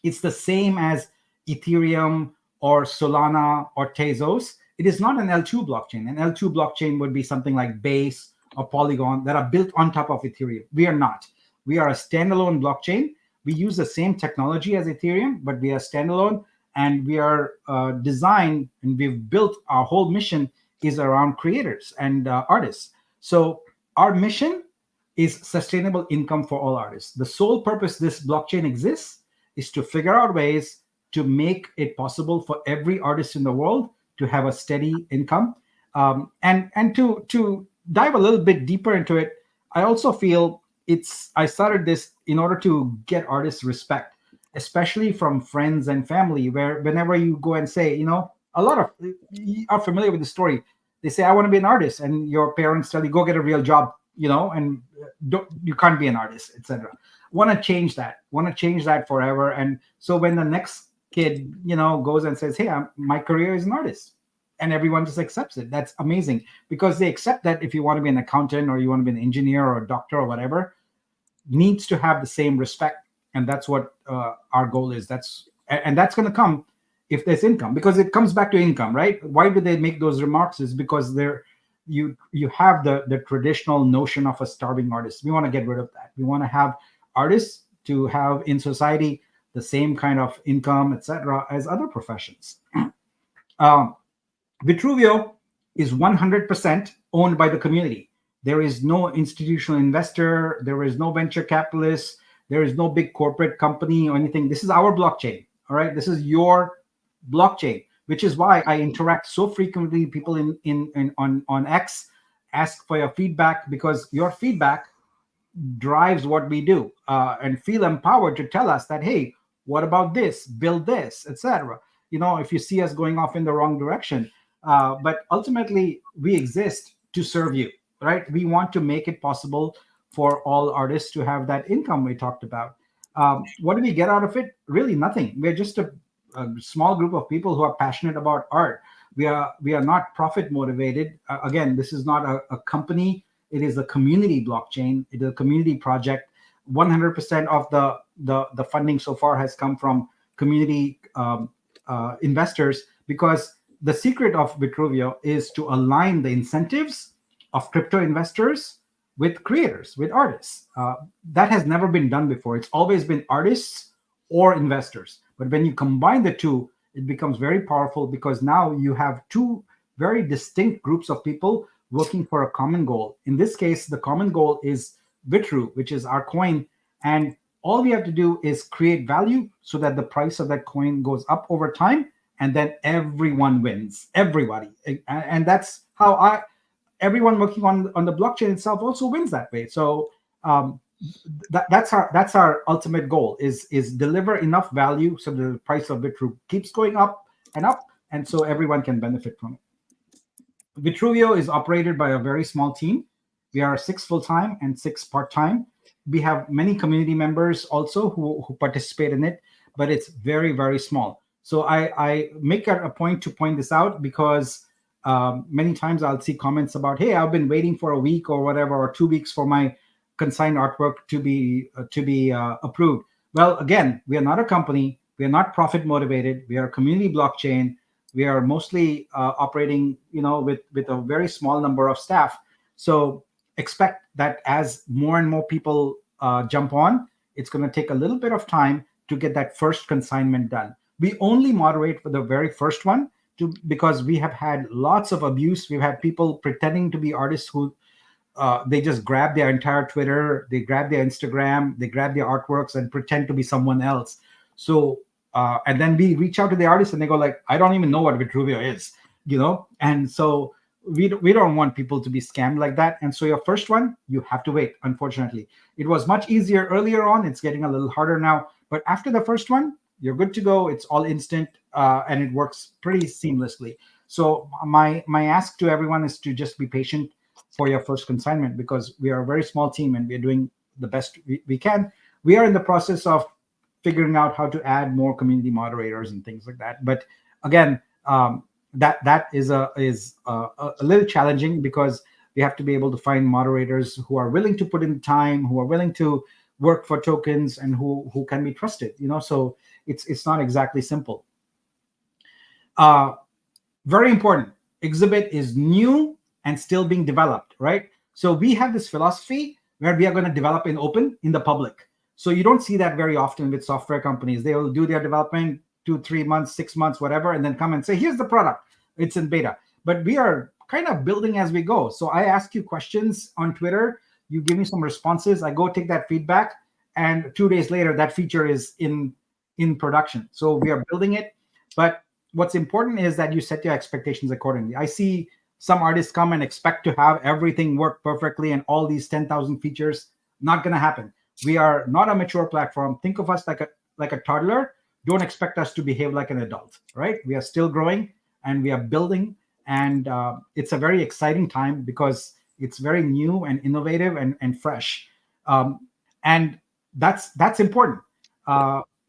it's the same as Ethereum or Solana or Tezos. It is not an L2 blockchain. An L2 blockchain would be something like Base or Polygon that are built on top of Ethereum. We are not. We are a standalone blockchain. We use the same technology as Ethereum, but we are standalone, and we are designed, and we've built our whole mission is around creators and artists. So our mission is sustainable income for all artists. The sole purpose this blockchain exists is to figure out ways to make it possible for every artist in the world to have a steady income. And to dive a little bit deeper into it, I also feel I started this in order to get artists respect, especially from friends and family, where whenever you go and say, a lot of you are familiar with the story. They say, I want to be an artist. And your parents tell you, go get a real job, and you can't be an artist, etc. Want to change that forever. And so when the next kid, goes and says, hey, my career is an artist, and everyone just accepts it. That's amazing, because they accept that if you want to be an accountant or you want to be an engineer or a doctor or whatever, needs to have the same respect. And that's what our goal is. That's going to come if there's income, because it comes back to income, right? Why do they make those remarks? Is because you have the traditional notion of a starving artist. We want to get rid of that. We want to have artists to have in society the same kind of income, etc., as other professions. um, Vitruveo is 100% owned by the community. There is no institutional investor, there is no venture capitalist, there is no big corporate company or anything. This is our blockchain. All right, this is your blockchain, which is why I interact so frequently. People in on X ask for your feedback, because your feedback drives what we do, and feel empowered to tell us that, hey, what about this, build this, etc. If you see us going off in the wrong direction. But ultimately we exist to serve you, right? We want to make it possible for all artists to have that income we talked about. What do we get out of it? Really nothing. We're just a small group of people who are passionate about art. We are not profit motivated. Again, this is not a company. It is a community blockchain. It is a community project. 100% of the funding so far has come from community investors, because the secret of Vitruveo is to align the incentives of crypto investors with creators, with artists. That has never been done before. It's always been artists or investors. But when you combine the two, it becomes very powerful, because now you have two very distinct groups of people working for a common goal. In this case, the common goal is Vitru, which is our coin. And all we have to do is create value so that the price of that coin goes up over time, and then everyone wins, everybody. And that's how everyone working on the blockchain itself also wins that way. So that's our ultimate goal, is deliver enough value so the price of Vitru keeps going up, and so everyone can benefit from it. Vitruveo is operated by a very small team. We are 6 full-time and 6 part-time. We have many community members also who participate in it, but it's very, very small. So I make a point to point this out, because many times I'll see comments about, hey, I've been waiting for a week or whatever, or 2 weeks for my consigned artwork to be approved. Well, again, we are not a company. We are not profit motivated. We are a community blockchain. We are mostly operating, with a very small number of staff. So expect that as more and more people jump on, it's going to take a little bit of time to get that first consignment done. We only moderate for the very first one, because we have had lots of abuse. We've had people pretending to be artists who they just grab their entire Twitter, they grab their Instagram, they grab their artworks and pretend to be someone else. So and then we reach out to the artists and they go like, I don't even know what Vitruveo is, and so we don't want people to be scammed like that. And so your first one, you have to wait. Unfortunately, it was much easier earlier on. It's getting a little harder now, but after the first one, you're good to go. It's all instant, and it works pretty seamlessly. So my ask to everyone is to just be patient for your first consignment, because we are a very small team and we're doing the best we can. We are in the process of figuring out how to add more community moderators and things like that. But again, that is a little challenging, because we have to be able to find moderators who are willing to put in time, who are willing to work for tokens, and who can be trusted. So it's not exactly simple. Very important. Exhibit is new and still being developed, right? So we have this philosophy where we are going to develop in open in the public. So you don't see that very often with software companies. They will do their development 2-3 months, 6 months, whatever, and then come and say, here's the product. It's in beta. But we are kind of building as we go. So I ask you questions on Twitter. You give me some responses. I go take that feedback. And 2 days later, that feature is in production. So we are building it. But what's important is that you set your expectations accordingly. I see some artists come and expect to have everything work perfectly and all these 10,000 features. Not going to happen. We are not a mature platform. Think of us like a toddler. Don't expect us to behave like an adult, right? We are still growing and we are building. And it's a very exciting time, because it's very new and innovative and fresh. And that's important.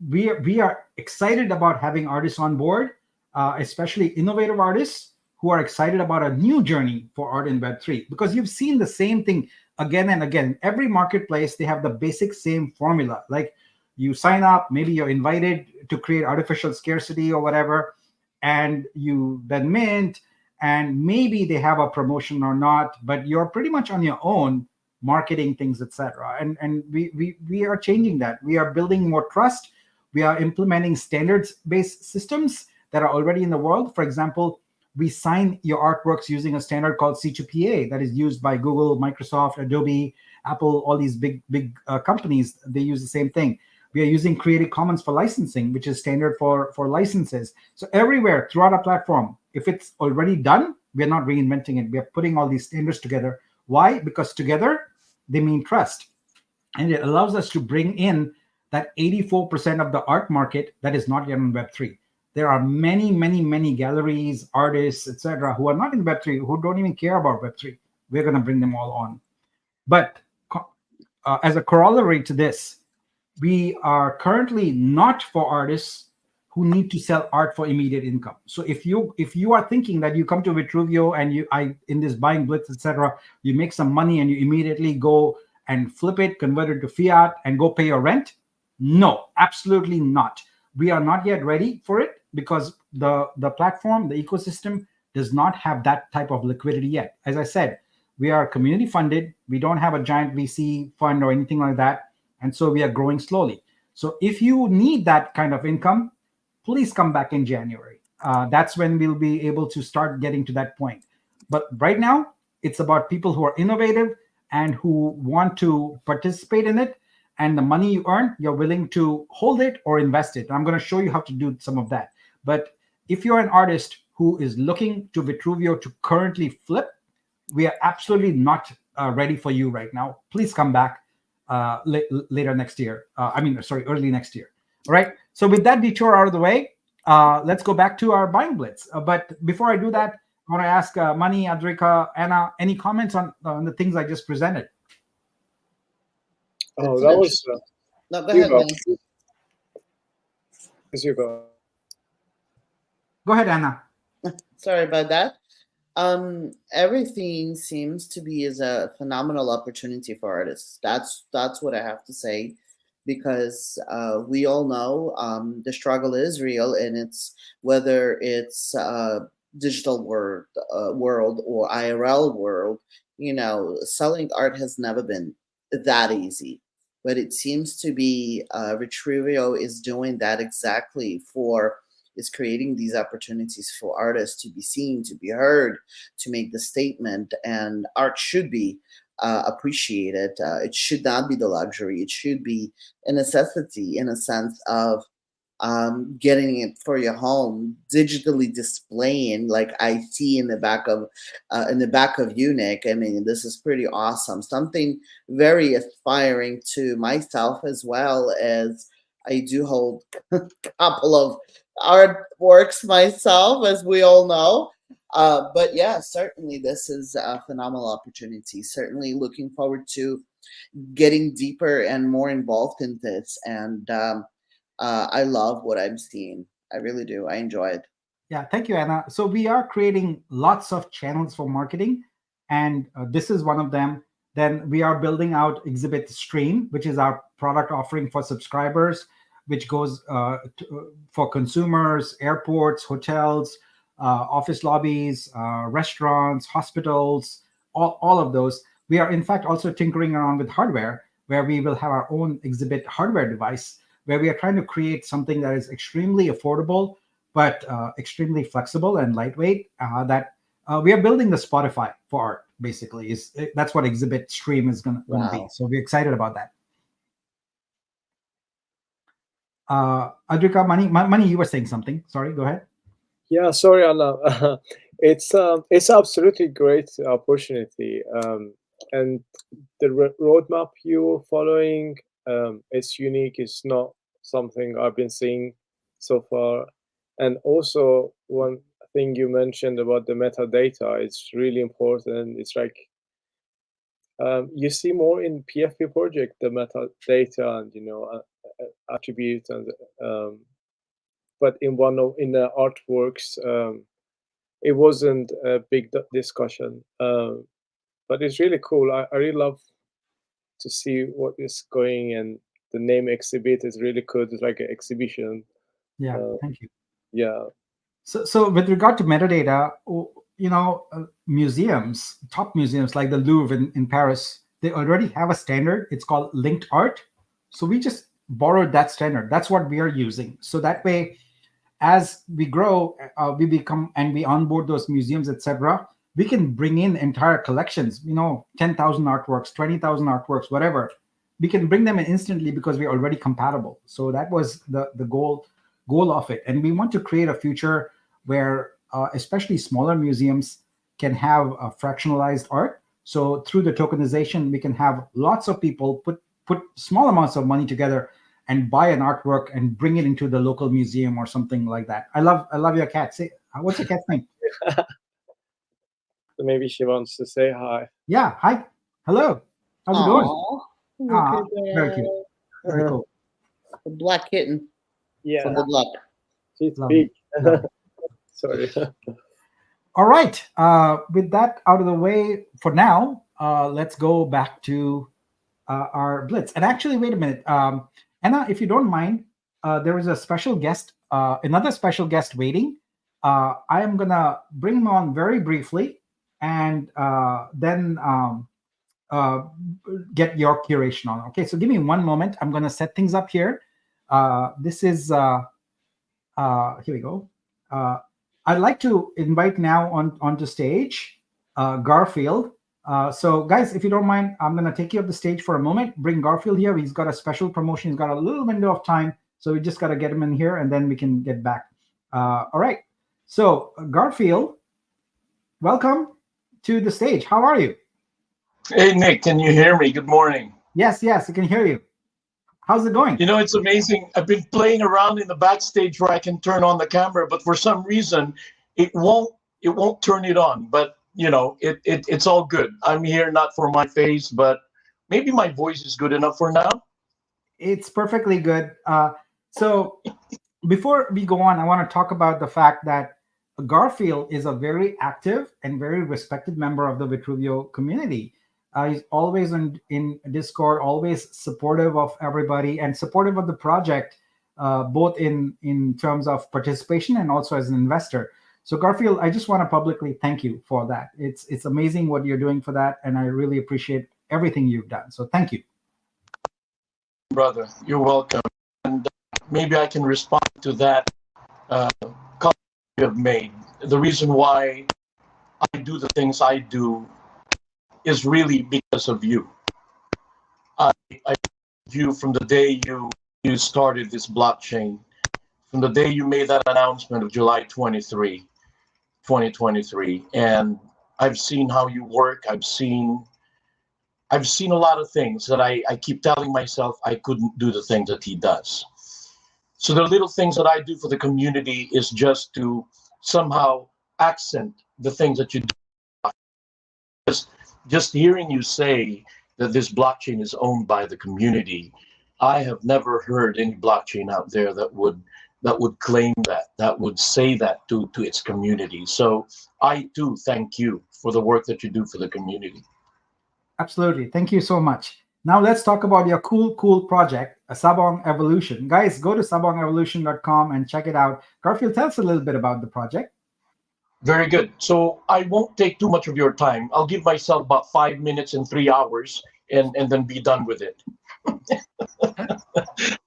We are excited about having artists on board, especially innovative artists who are excited about a new journey for art in Web3, because you've seen the same thing again and again. Every marketplace, they have the basic same formula. Like, you sign up, maybe you're invited to create artificial scarcity or whatever, and you then mint, and maybe they have a promotion or not, but you're pretty much on your own marketing things, etc. And we are changing that. We are building more trust. We are implementing standards-based systems that are already in the world. For example, we sign your artworks using a standard called C2PA that is used by Google, Microsoft, Adobe, Apple, all these big companies. They use the same thing. We are using Creative Commons for licensing, which is standard for licenses. So everywhere throughout our platform, if it's already done, we're not reinventing it. We are putting all these standards together. Why? Because together they mean trust. And it allows us to bring in that 84% of the art market that is not yet on Web3. There are many galleries, artists, etc., who are not in Web3, who don't even care about Web3. We're going to bring them all on. But as a corollary to this, we are currently not for artists who need to sell art for immediate income. So if you are thinking that you come to Vitruveo and in this buying Blitz, etc., you make some money and you immediately go and flip it, convert it to fiat, and go pay your rent, no, absolutely not. We are not yet ready for it because the platform, the ecosystem does not have that type of liquidity yet. As I said, we are community funded. We don't have a giant VC fund or anything like that. And so we are growing slowly. So if you need that kind of income, please come back in January. That's when we'll be able to start getting to that point. But right now, it's about people who are innovative and who want to participate in it. And the money you earn, you're willing to hold it or invest it. I'm going to show you how to do some of that. But if you're an artist who is looking to Vitruveo to currently flip, we are absolutely not ready for you right now. Please come back later next year. Early next year. All right. So with that detour out of the way, let's go back to our buying blitz. But before I do that, I want to ask Mani, Adrika, Anna, any comments on the things I just presented? Oh, that was. No, go ahead, Mani. You go. Go ahead, Anna. Sorry about that. Everything seems to be as a phenomenal opportunity for artists. That's what I have to say, because we all know the struggle is real, and it's whether it's digital world or IRL world. Selling art has never been that easy, but it seems to be Vitruveo is doing that exactly is creating these opportunities for artists to be seen, to be heard, to make the statement, and art should be appreciated. It should not be the luxury. It should be a necessity in a sense of getting it for your home, digitally displaying, like I see in the back of Unique. I mean, this is pretty awesome. Something very aspiring to myself, as well as I do hold a couple of artworks myself, as we all know. But yeah, certainly this is a phenomenal opportunity. Certainly looking forward to getting deeper and more involved in this. And I love what I'm seeing. I really do. I enjoy it. Yeah, thank you, Anna. So we are creating lots of channels for marketing, and this is one of them. Then we are building out Exhibit Stream, which is our product offering for subscribers, which goes for consumers, airports, hotels, office lobbies, restaurants, hospitals, all of those. We are, in fact, also tinkering around with hardware, where we will have our own Exhibit hardware device, where we are trying to create something that is extremely affordable, but extremely flexible and lightweight. That we are building the Spotify for art, basically. That's what Exhibit Stream is going to be. So we're excited about that. Adrika, Mani, you were saying something. Sorry, go ahead. Yeah, sorry, Anna. It's absolutely great opportunity, and the roadmap you're following is unique. It's not something I've been seeing so far. And also, one thing you mentioned about the metadata is really important. It's like you see more in PFP project, the metadata and attributes, and but in the artworks, it wasn't a big discussion. But it's really cool. I really love to see what is going, and the name exhibit is really good. It's like an exhibition. Yeah, thank you. Yeah. So with regard to metadata, museums, top museums like the Louvre in Paris, they already have a standard. It's called linked art. So we just borrowed that standard. That's what we are using. So that way, as we grow, we become and we onboard those museums, etc. We can bring in entire collections. 10,000 artworks, 20,000 artworks, whatever. We can bring them in instantly because we're already compatible. So that was the goal of it. And we want to create a future where especially smaller museums can have fractionalized art. So through the tokenization, we can have lots of people put small amounts of money together and buy an artwork and bring it into the local museum or something like that. I love your cat. Say, what's your cat's name? Maybe she wants to say hi. Yeah, hi, hello. How's it going? Look Aw, at that. very cute. Very cool. The black kitten Yeah, from the block. she's Lovely. big. Sorry. All right. With that out of the way for now, let's go back to our Blitz. And actually, wait a minute. Anna, if you don't mind, there is a special guest, another special guest waiting. I am going to bring him on very briefly and then get your curation on. Okay, so give me one moment. I'm going to set things up here. This is, here we go. I'd like to invite now onto stage Garfield. So guys, if you don't mind, I'm going to take you up the stage for a moment. Bring Garfield here. He's got a special promotion. He's got a little window of time. So we just got to get him in here and then we can get back. All right. So Garfield, welcome to the stage. How are you? Hey, Nick, can you hear me? Good morning. Yes, I can hear you. How's it going? It's amazing. I've been playing around in the backstage where I can turn on the camera, but for some reason, it won't turn it on. But it's all good. I'm here not for my face, but maybe my voice is good enough for now. It's perfectly good. So before we go on, I want to talk about the fact that Garfield is a very active and very respected member of the Vitruveo community. He's always in Discord, always supportive of everybody and supportive of the project, both in terms of participation and also as an investor. So Garfield, I just want to publicly thank you for that. It's amazing what you're doing for that, and I really appreciate everything you've done. So thank you. Brother, you're welcome. And maybe I can respond to that comment you have made. The reason why I do the things I do is really because of you. I you from the day you started this blockchain, from the day you made that announcement of July 23, 2023, and I've seen how you work. I've seen a lot of things that I keep telling myself I couldn't do the things that he does. So the little things that I do for the community is just to somehow accent the things that you do. Just hearing you say that this blockchain is owned by the community, I have never heard any blockchain out there that would claim that would say that to its community. So I too thank you for the work that you do for the community. Absolutely. Thank you so much. Now let's talk about your cool project, Sabong Evolution. Guys, go to sabongevolution.com and check it out. Garfield, tell us a little bit about the project. Very good. So I won't take too much of your time. I'll give myself about 5 minutes and 3 hours and then be done with it.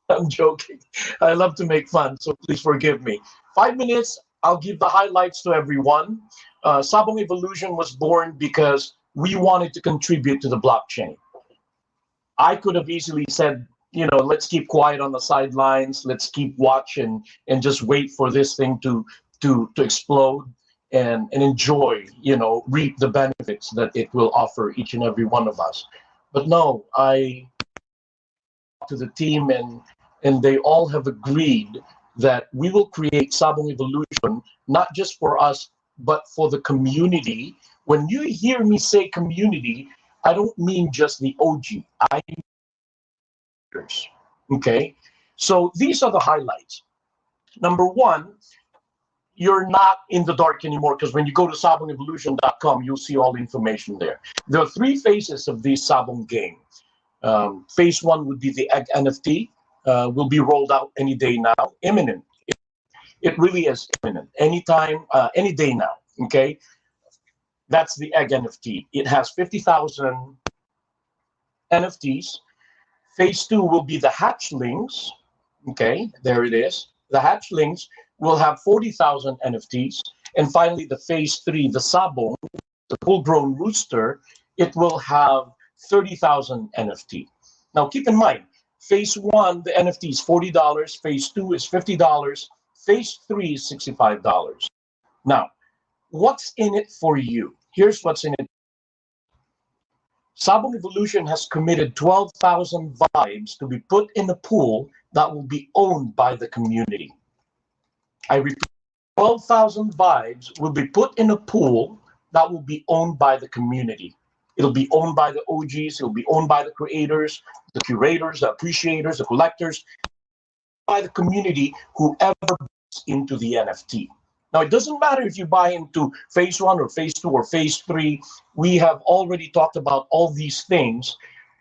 I'm joking. I love to make fun, so please forgive me. 5 minutes, I'll give the highlights to everyone. Sabong Evolution was born because we wanted to contribute to the blockchain. I could have easily said, let's keep quiet on the sidelines. Let's keep watching and just wait for this thing to explode and enjoy, reap the benefits that it will offer each and every one of us. But no, I to the team and they all have agreed that we will create Sabong Evolution, not just for us, but for the community. When you hear me say community, I don't mean just the OG. I mean, okay? So these are the highlights. Number one, you're not in the dark anymore, because when you go to sabongevolution.com, you'll see all the information there. There are 3 phases of this Sabong game. Phase 1 would be the egg NFT. Will be rolled out any day now, imminent. It really is imminent. Anytime, any day now, okay? That's the egg NFT. It has 50,000 NFTs. Phase 2 will be the hatchlings. Okay, there it is. The hatchlings will have 40,000 NFTs. And finally, the phase 3, the sabong, the full-grown rooster, it will have 30,000 NFT. Now, keep in mind, phase 1, the NFT is $40. Phase 2 is $50. Phase 3 is $65. Now, what's in it for you? Here's what's in it. Sabong Evolution has committed 12,000 vibes to be put in a pool that will be owned by the community. I repeat, 12,000 vibes will be put in a pool that will be owned by the community. It'll be owned by the OGs, it'll be owned by the creators, the curators, the appreciators, the collectors, by the community, whoever buys into the NFT. Now, it doesn't matter if you buy into phase 1 or phase 2 or phase 3. We have already talked about all these things.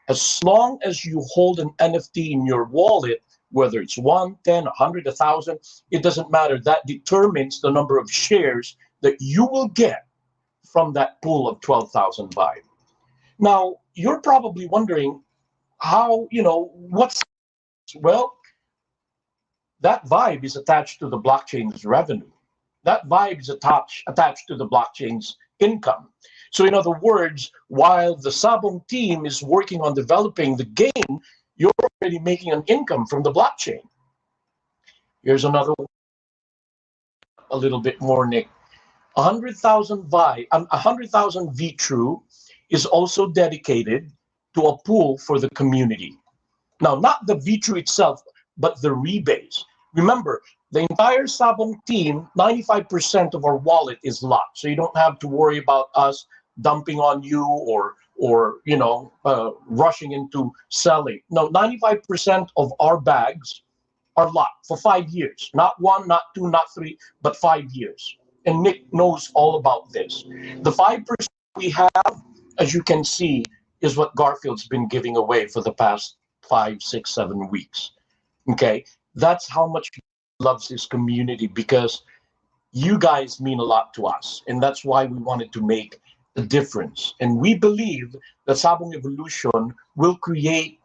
As long as you hold an NFT in your wallet, whether it's 1, 10, 100, 1,000, it doesn't matter. That determines the number of shares that you will get from that pool of 12,000 vibe. Now, you're probably wondering how, well, that vibe is attached to the blockchain's revenue. That vibe is attached to the blockchain's income. So in other words, while the Sabong team is working on developing the game, you're already making an income from the blockchain. Here's another one, a little bit more, Nick. 100,000 Vitru is also dedicated to a pool for the community. Now, not the Vitru itself, but the rebase. Remember, the entire Sabong team, 95% of our wallet is locked. So you don't have to worry about us dumping on you or rushing into selling. No, 95% of our bags are locked for 5 years. Not 1, not 2, not 3, but 5 years. And Nick knows all about this. The 5% we have, as you can see, is what Garfield's been giving away for the past 5, 6, 7 weeks. Okay, that's how much he loves his community, because you guys mean a lot to us, and that's why we wanted to make a difference. And we believe that Sabong Evolution will create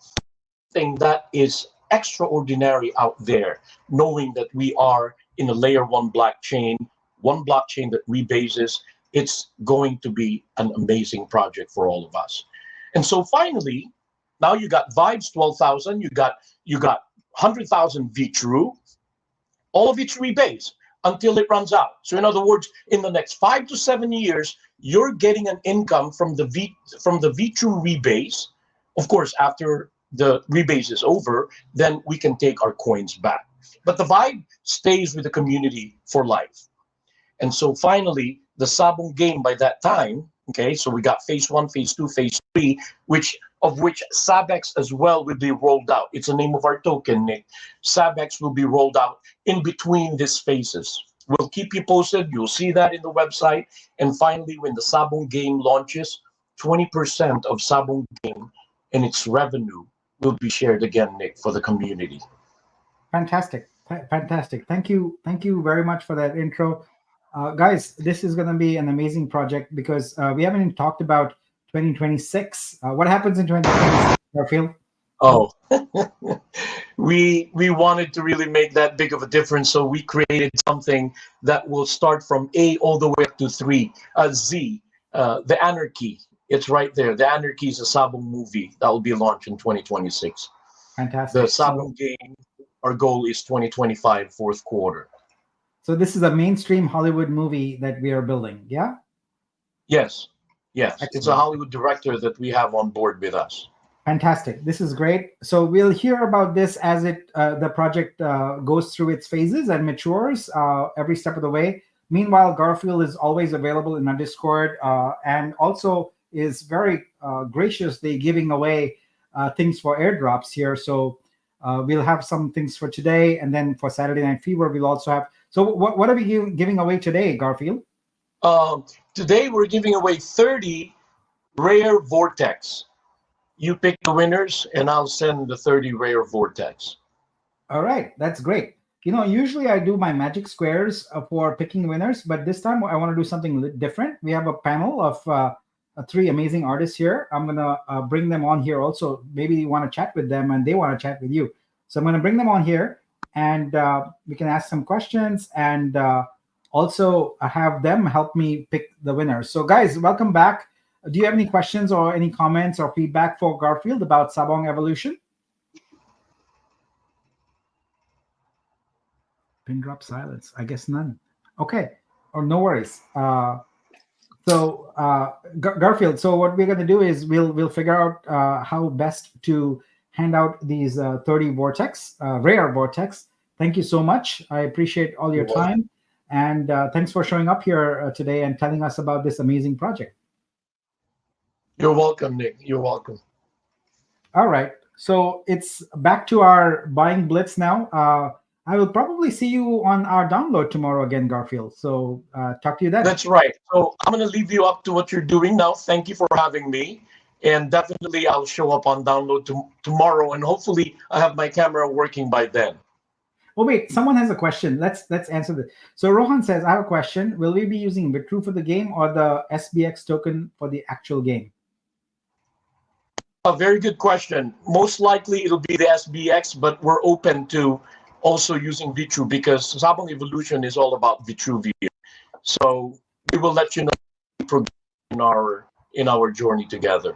something that is extraordinary out there, knowing that we are in a layer 1 blockchain that rebases. It's going to be an amazing project for all of us. And so finally, now you got vibes 12,000, you got 100,000 Vitru, all of it's rebase until it runs out. So in other words, in the next 5 to 7 years, you're getting an income from the Vitru rebase. Of course, after the rebase is over, then we can take our coins back. But the vibe stays with the community for life. And so finally, the Sabong game by that time, okay, so we got phase 1, phase 2, phase 3, which Sabex as well will be rolled out. It's the name of our token, Nick. Sabex will be rolled out in between these phases. We'll keep you posted. You'll see that in the website. And finally, when the Sabong game launches, 20% of Sabong game and its revenue will be shared again, Nick, for the community. Fantastic. Fantastic. Thank you very much for that intro. Guys, this is going to be an amazing project, because we haven't even talked about 2026. What happens in 2026, Garfield? Oh, we wanted to really make that big of a difference, so we created something that will start from A all the way up to Z, the Anarchy. It's right there. The Anarchy is a Sabong movie that will be launched in 2026. Fantastic. The Sabong game, our goal is 2025, fourth quarter. So this is a mainstream Hollywood movie that we are building, yeah? Yes. Excellent. It's a Hollywood director that we have on board with us. Fantastic. This is great. So we'll hear about this as the project goes through its phases and matures every step of the way. Meanwhile, Garfield is always available in our Discord and also is very graciously giving away things for airdrops here. So we'll have some things for today, and then for Saturday Night Fever, we'll also have. So what are we giving away today, Garfield? Today we're giving away 30 rare Vortex. You pick the winners, and I'll send the 30 rare Vortex. All right, that's great. Usually I do my magic squares for picking winners, but this time I want to do something different. We have a panel of three amazing artists here. I'm gonna bring them on here also. Maybe you want to chat with them and they want to chat with you. So I'm gonna bring them on here, and we can ask some questions, and also have them help me pick the winners. So guys, welcome back. Do you have any questions or any comments or feedback for Garfield about Sabong Evolution? Pin drop silence. I guess none. Okay, or no worries. So Garfield, so what we're going to do is we'll figure out how best to hand out these 30 vortex, rare vortex. Thank you so much. I appreciate all your time, and thanks for showing up here today and telling us about this amazing project. You're welcome, Nick. You're welcome. All right, so it's back to our buying blitz now. I will probably see you on our download tomorrow again, Garfield. So talk to you then. That's right. So I'm going to leave you up to what you're doing now. Thank you for having me. And definitely I'll show up on download tomorrow. And hopefully I have my camera working by then. Oh, wait, someone has a question. Let's answer this. So Rohan says, I have a question. Will we be using Vitruveo for the game or the SBX token for the actual game? A very good question. Most likely it'll be the SBX, but we're open to also using Vitruveo because Sabong Evolution is all about Vitruveo. So we will let you know in our journey together.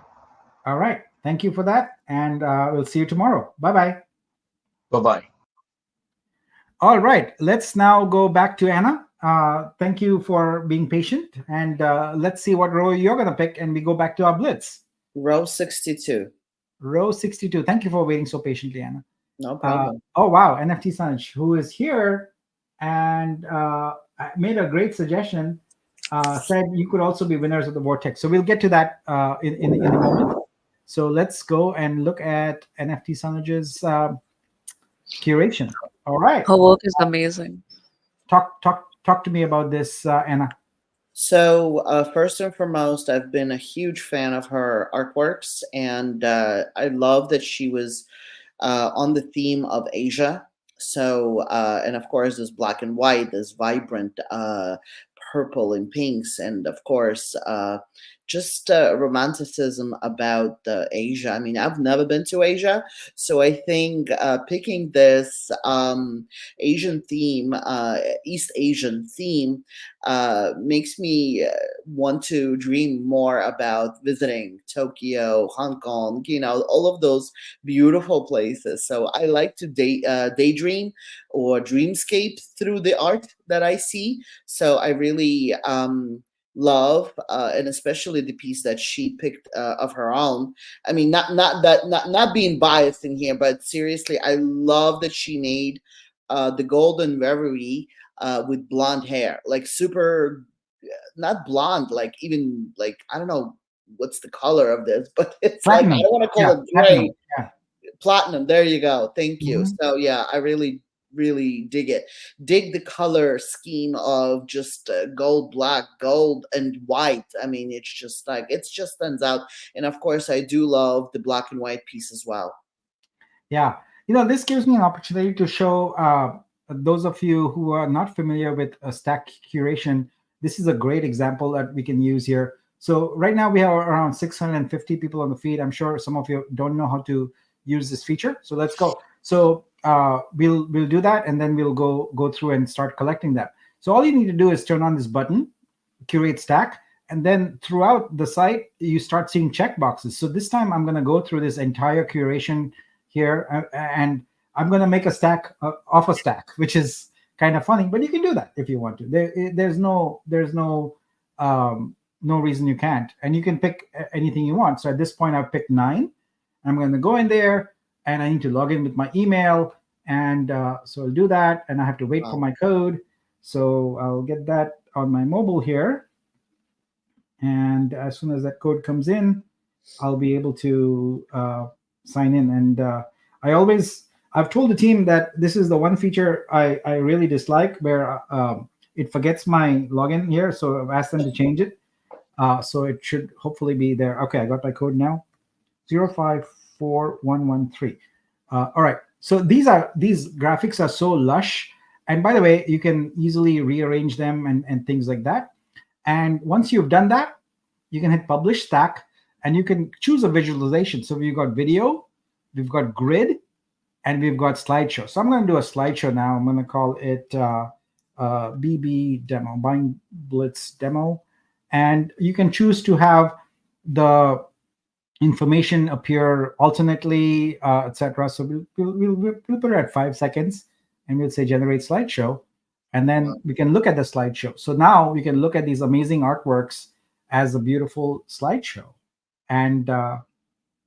All right. Thank you for that. And we'll see you tomorrow. Bye-bye. Bye-bye. All right. Let's now go back to Anna. Thank you for being patient. And let's see what row you're going to pick. And we go back to our blitz. Row 62. Row 62. Thank you for waiting so patiently, Anna. No problem. Oh, wow. NFT Sanj, who is here and made a great suggestion, said you could also be winners of the Vortex. So we'll get to that in a moment. So let's go and look at NFT Sanj's curation. All right. Her work is amazing. Talk to me about this, Anna. So first and foremost, I've been a huge fan of her artworks, and I love that she was on the theme of Asia. So, and of course, this black and white, this vibrant purple and pinks, and of course, just romanticism about Asia. I mean, I've never been to Asia, so I think picking this Asian theme, East Asian theme, makes me want to dream more about visiting Tokyo, Hong Kong, all of those beautiful places. So I like to daydream or dreamscape through the art that I see. So I really love and especially the piece that she picked of her own. I mean, not being biased in here, but seriously, I love that she made the golden reverie with blonde hair, like super, not blonde, like even like, I don't know what's the color of this, but it's platinum. Like, I don't want to call it gray. Platinum. There you go. Thank you. So yeah, I really dig the color scheme of just gold, black, gold, and white. I mean, it's just stands out. And of course, I do love the black and white piece as well. Yeah, this gives me an opportunity to show those of you who are not familiar with stack curation. This is a great example that we can use here. So right now we have around 650 people on the feed. I'm sure some of you don't know how to use this feature. So let's go. So we'll do that, and then we'll go through and start collecting them. So all you need to do is turn on this button, curate stack, and then throughout the site you start seeing checkboxes. So this time I'm going to go through this entire curation here, and I'm going to make a stack off a stack, which is kind of funny, but you can do that if you want to. There's no reason you can't, and you can pick anything you want. So at this point I've picked 9. I'm going to go in there, and I need to log in with my email, and so I'll do that, and I have to wait for my code. So I'll get that on my mobile here, and as soon as that code comes in, I'll be able to sign in. And I've told the team that this is the one feature I really dislike, where it forgets my login here, so I've asked them to change it. So it should hopefully be there. Okay, I got my code now, 054113. All right. So these graphics are so lush, and by the way, you can easily rearrange them and things like that. And once you've done that, you can hit publish stack, and you can choose a visualization. So we've got video, we've got grid, and we've got slideshow. So I'm going to do a slideshow now. I'm going to call it BB demo, Buying Blitz demo. And you can choose to have the information appear alternately, etc. So we'll put it at 5 seconds, and we'll say generate slideshow. And then we can look at the slideshow. So now we can look at these amazing artworks as a beautiful slideshow. And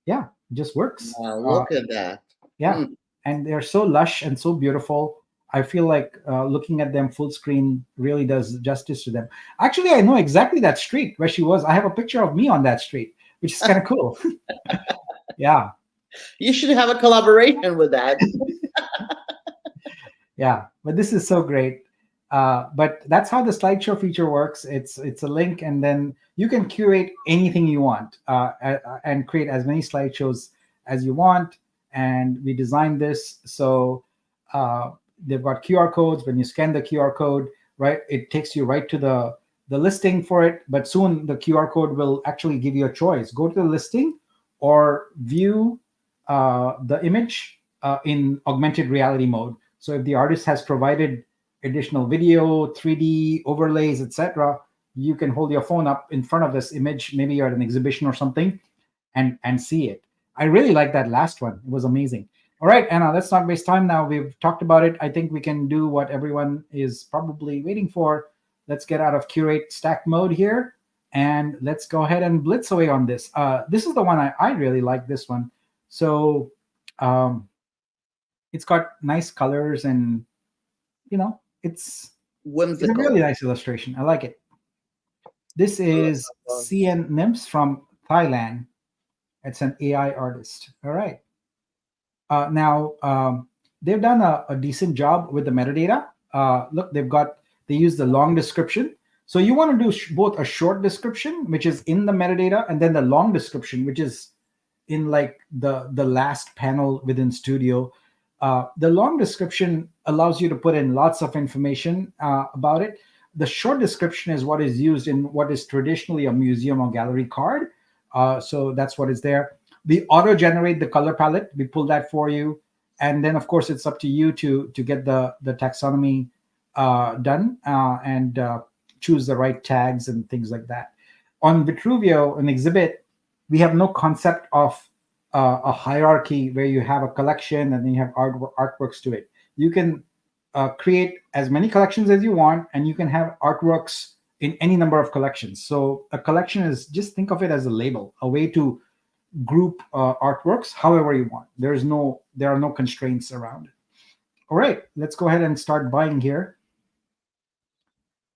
yeah, it just works. Wow, look at that. Yeah. And they're so lush and so beautiful. I feel like looking at them full screen really does justice to them. Actually, I know exactly that street where she was. I have a picture of me on that street, which is kind of cool. Yeah. You should have a collaboration with that. Yeah, but this is so great. But that's how the slideshow feature works. It's a link, and then you can curate anything you want and create as many slideshows as you want. And we designed this so they've got QR codes. When you scan the QR code, right, it takes you right to the listing for it. But soon the QR code will actually give you a choice: go to the listing or view the image in augmented reality mode. So if the artist has provided additional video, 3D overlays, etc., you can hold your phone up in front of this image. Maybe you're at an exhibition or something, and see it. I really like that last one. It was amazing. All right, Anna, let's not waste time now. We've talked about it. I think we can do what everyone is probably waiting for. Let's get out of curate stack mode here, and let's go ahead and blitz away on this. This is the one I really like, this one. So it's got nice colors, and it's Whimsical. a really nice illustration. I like it. This is CN Nymphs from Thailand. It's an AI artist. All right. Now they've done a decent job with the metadata. Look, they use the long description. So you want to do both a short description, which is in the metadata, and then the long description, which is in like the last panel within Studio. The long description allows you to put in lots of information about it. The short description is what is used in what is traditionally a museum or gallery card. So that's what is there. We auto-generate the color palette. We pull that for you. And then, of course, it's up to you to get the taxonomy done and choose the right tags and things like that. On Vitruveo, an exhibit, we have no concept of a hierarchy where you have a collection and then you have artworks to it. You can create as many collections as you want, and you can have artworks in any number of collections. So a collection is, just think of it as a label, a way to group artworks however you want. There are no constraints around it. All right, let's go ahead and start buying here.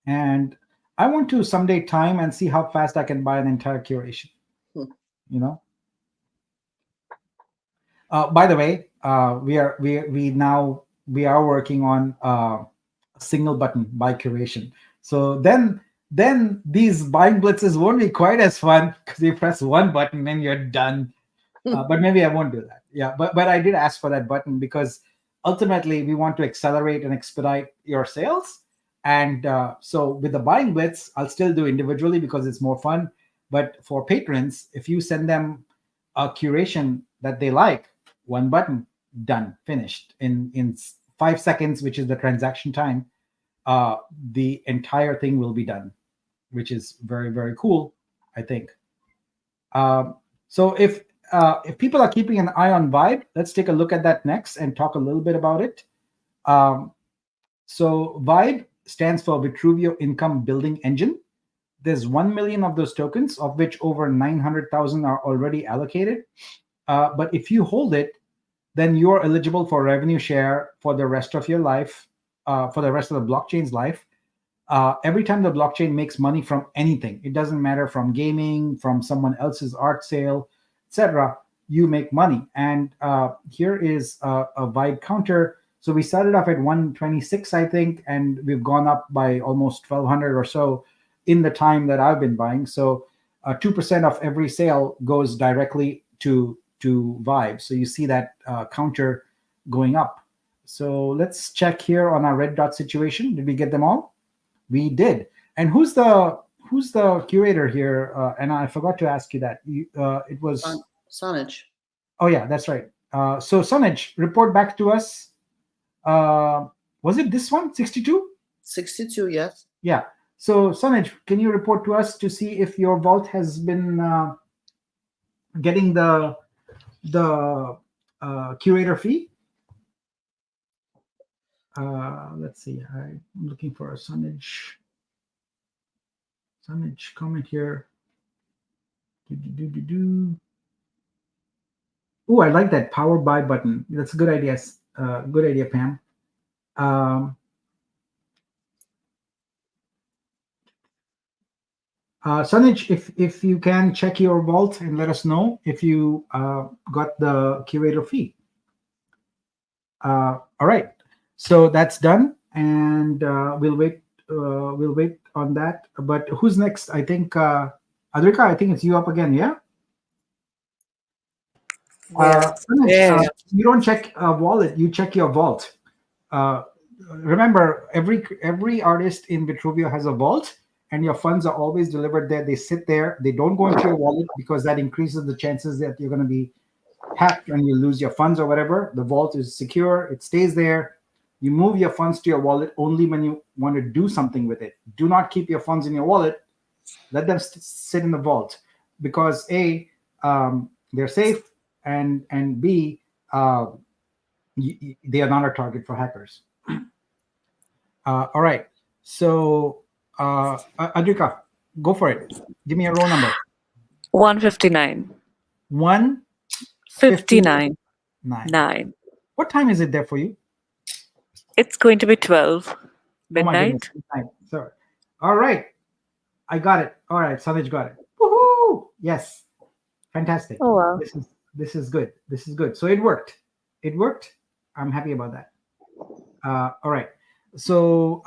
And I want to someday time and see how fast I can buy an entire curation. By the way, we are working on a single button buy curation. So then these buying blitzes won't be quite as fun, because you press one button and you're done. But maybe I won't do that. Yeah, but I did ask for that button because ultimately we want to accelerate and expedite your sales. And so with the buying blitz, I'll still do individually because it's more fun. But for patrons, if you send them a curation that they like, one button, done, finished in 5 seconds, which is the transaction time. The entire thing will be done, which is very, very cool, I think. So if people are keeping an eye on Vibe, let's take a look at that next and talk a little bit about it. So Vibe stands for Vitruveo Income Building Engine. There's 1 million of those tokens, of which over 900,000 are already allocated. But if you hold it, then you're eligible for revenue share for the rest of your life, for the rest of the blockchain's life. Every time the blockchain makes money from anything, it doesn't matter, from gaming, from someone else's art sale, etc., you make money. And here is a Vibe counter. So we started off at 126, I think, and we've gone up by almost 1,200 or so in the time that I've been buying. So 2% of every sale goes directly to Vibe. So you see that counter going up. So let's check here on our red dot situation. Did we get them all? We did. And who's the who's the curator here? And I forgot to ask you that. It was Sonage. Oh yeah, that's right. So Sonage, report back to us. Was it this one, 62? 62, yes. Yeah. So Sonage, can you report to us to see if your vault has been getting the curator fee? Let's see. I'm looking for a Sonage comment here. Oh, I like that power by button. That's a good idea. Good idea, Pam. Sonage, if you can check your vault and let us know if you got the curator fee. All right, so that's done, and we'll wait on that. But who's next? I think Adrika, I think it's you up again. Yeah. Sonage, you don't check a wallet, you check your vault. Remember, every artist in Vitruveo has a vault, and your funds are always delivered there. They sit there. They don't go into your wallet because that increases the chances that you're going to be hacked and you lose your funds or whatever. The vault is secure. It stays there. You move your funds to your wallet only when you want to do something with it. Do not keep your funds in your wallet. Let them sit in the vault because A, they're safe, and B, they are not a target for hackers. All right. So, Adrika, go for it. Give me a roll number. 159. 159. 9. What time is it there for you? It's going to be 12. Oh my Midnight. goodness. Midnight. Sorry. All right. I got it. All right. Sonage got it. Woohoo! Yes. Fantastic. Oh, wow. This is good. This is good. So it worked. It worked. I'm happy about that. All right. So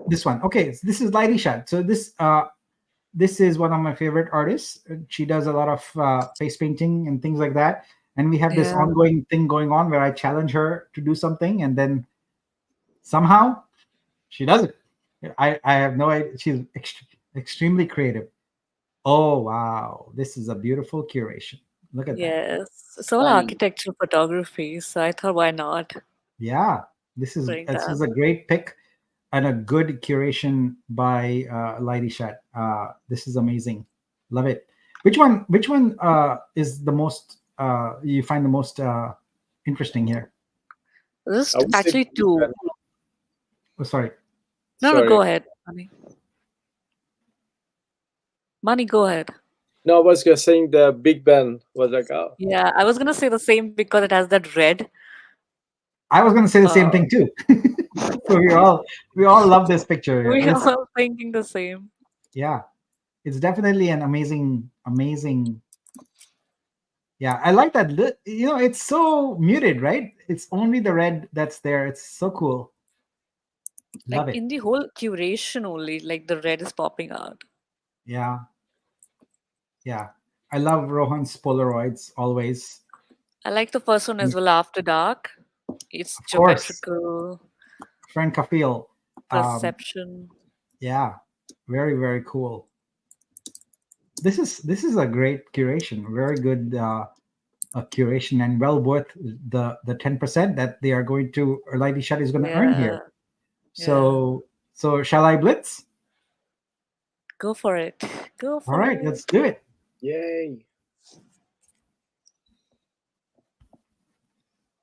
this one. Okay. So this is Lairisha. So this is one of my favorite artists. She does a lot of face painting and things like that. And we have this ongoing thing going on where I challenge her to do something, and then somehow she does it. I have no idea. She's extremely creative. Oh wow, this is a beautiful curation. Look at that. Yes. It's all architectural photography. So I thought, why not? Yeah, this is Bring this that. is a great pick and a good curation by Lairisha. This is amazing. Love it. Which one is the most you find the most interesting here? Just I would say actually Big two. Ben. Oh, sorry. No, Sorry. go ahead, Money. Money, go ahead. No, I was just saying the Big Ben was like, oh, Yeah, I was gonna say the same because it has that red. I was going to say the same thing too. So we all love this picture. We It's- are all thinking the same. yeah, it's definitely an amazing. Yeah, I like that. It's so muted, right? It's only the red that's there. It's so cool. Love Like it. in the whole curation only, like the red is popping out. Yeah. Yeah. I love Rohan's Polaroids always. I like the first one as well, After Dark. It's Of course. geometrical Frank Kafil. perception. Yeah. Very, very cool. This is a great curation. Very good curation, and well worth the 10% that they are going to, or Lady Shut is going to earn here. So shall I blitz? Go for it. Go for All right, it. let's do it. yay.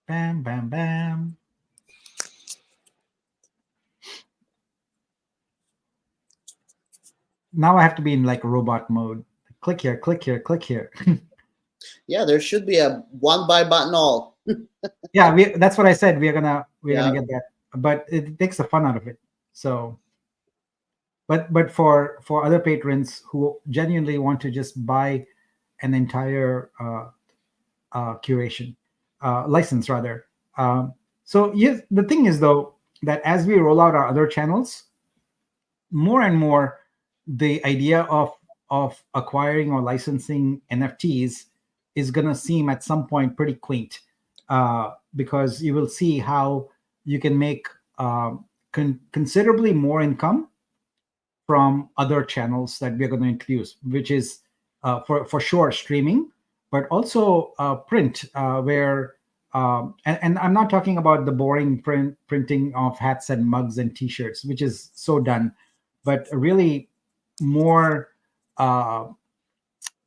Bam, bam, bam. Now I have to be in like robot mode. Click here, click here, click here. Yeah, there should be a one by button all. Yeah, that's what I said. We're gonna Yeah. get that, but it takes the fun out of it. So, but for other patrons who genuinely want to just buy an entire curation license, rather. So yes, the thing is though that as we roll out our other channels, more and more, the idea of acquiring or licensing NFTs is going to seem at some point pretty quaint, because you will see how you can make considerably more income from other channels that we're going to introduce, which is for sure streaming, but also print, where and I'm not talking about the boring printing of hats and mugs and T-shirts, which is so done, but really more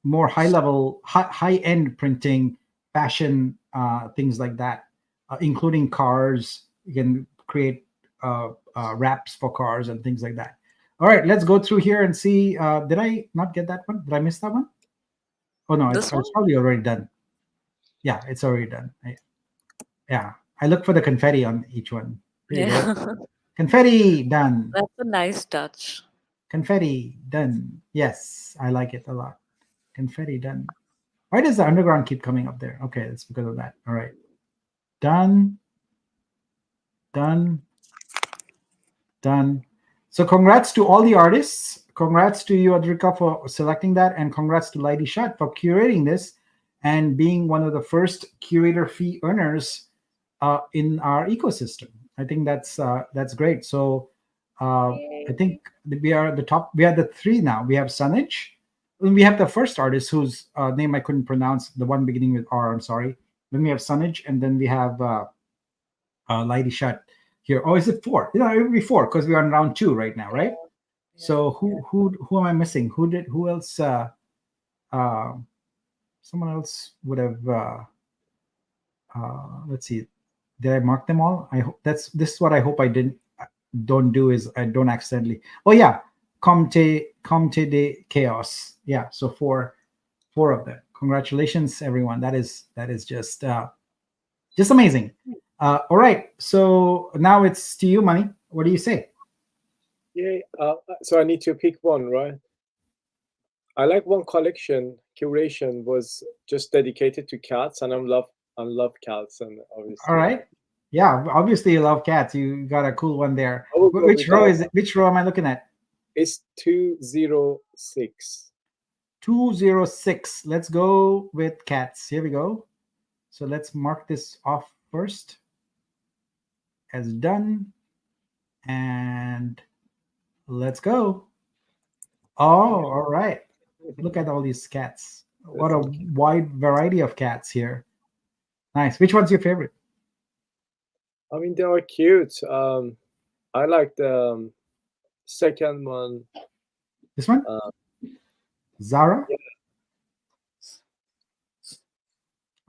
more high level, high end printing, fashion, things like that, including cars. You can create wraps for cars and things like that. All right, let's go through here and see. Did I not get that one? Did I miss that one? Oh no, This one? it's probably already done. Yeah, it's already done. Yeah, I look for the confetti on each one. There you go. Yeah. Confetti done. That's a nice touch. Confetti done. Yes, I like it a lot. Confetti done. Why does the underground keep coming up there? Okay, it's because of that. All right. Done. Done. Done. So congrats to all the artists. Congrats to you, Adrika, for selecting that. And congrats to Lady Shat for curating this and being one of the first curator fee earners in our ecosystem. I think that's great. So I think we are the top. We are the three now. We have Sanij. We have the first artist whose name I couldn't pronounce, the one beginning with R. I'm sorry. Then we have Sanij, and then we have Lady Shat here. Oh, is it 4? It would be 4 because we are in round 2 right now, right? Yeah. So who am I missing? Who else? Someone else would have. Let's see. Did I mark them all? I hope this is what I hope I don't do is I don't accidentally. Oh yeah, Comte de Chaos. Yeah, so four of them. Congratulations, everyone. That is just amazing. All right, so now it's to you, Money. What do you say? Yeah. So I need to pick one, right? I like one collection curation was just dedicated to cats, and I love cats, and obviously. All right. Yeah, obviously you love cats. You got a cool one there. Which row is it? Which row am I looking at? It's 206. 206. Let's go with cats. Here we go. So let's mark this off first as done. And let's go. Oh, all right. Look at all these cats. What a wide variety of cats here. Nice. Which one's your favorite? I mean, they are cute. I like the second one. This one? Zara? Yeah.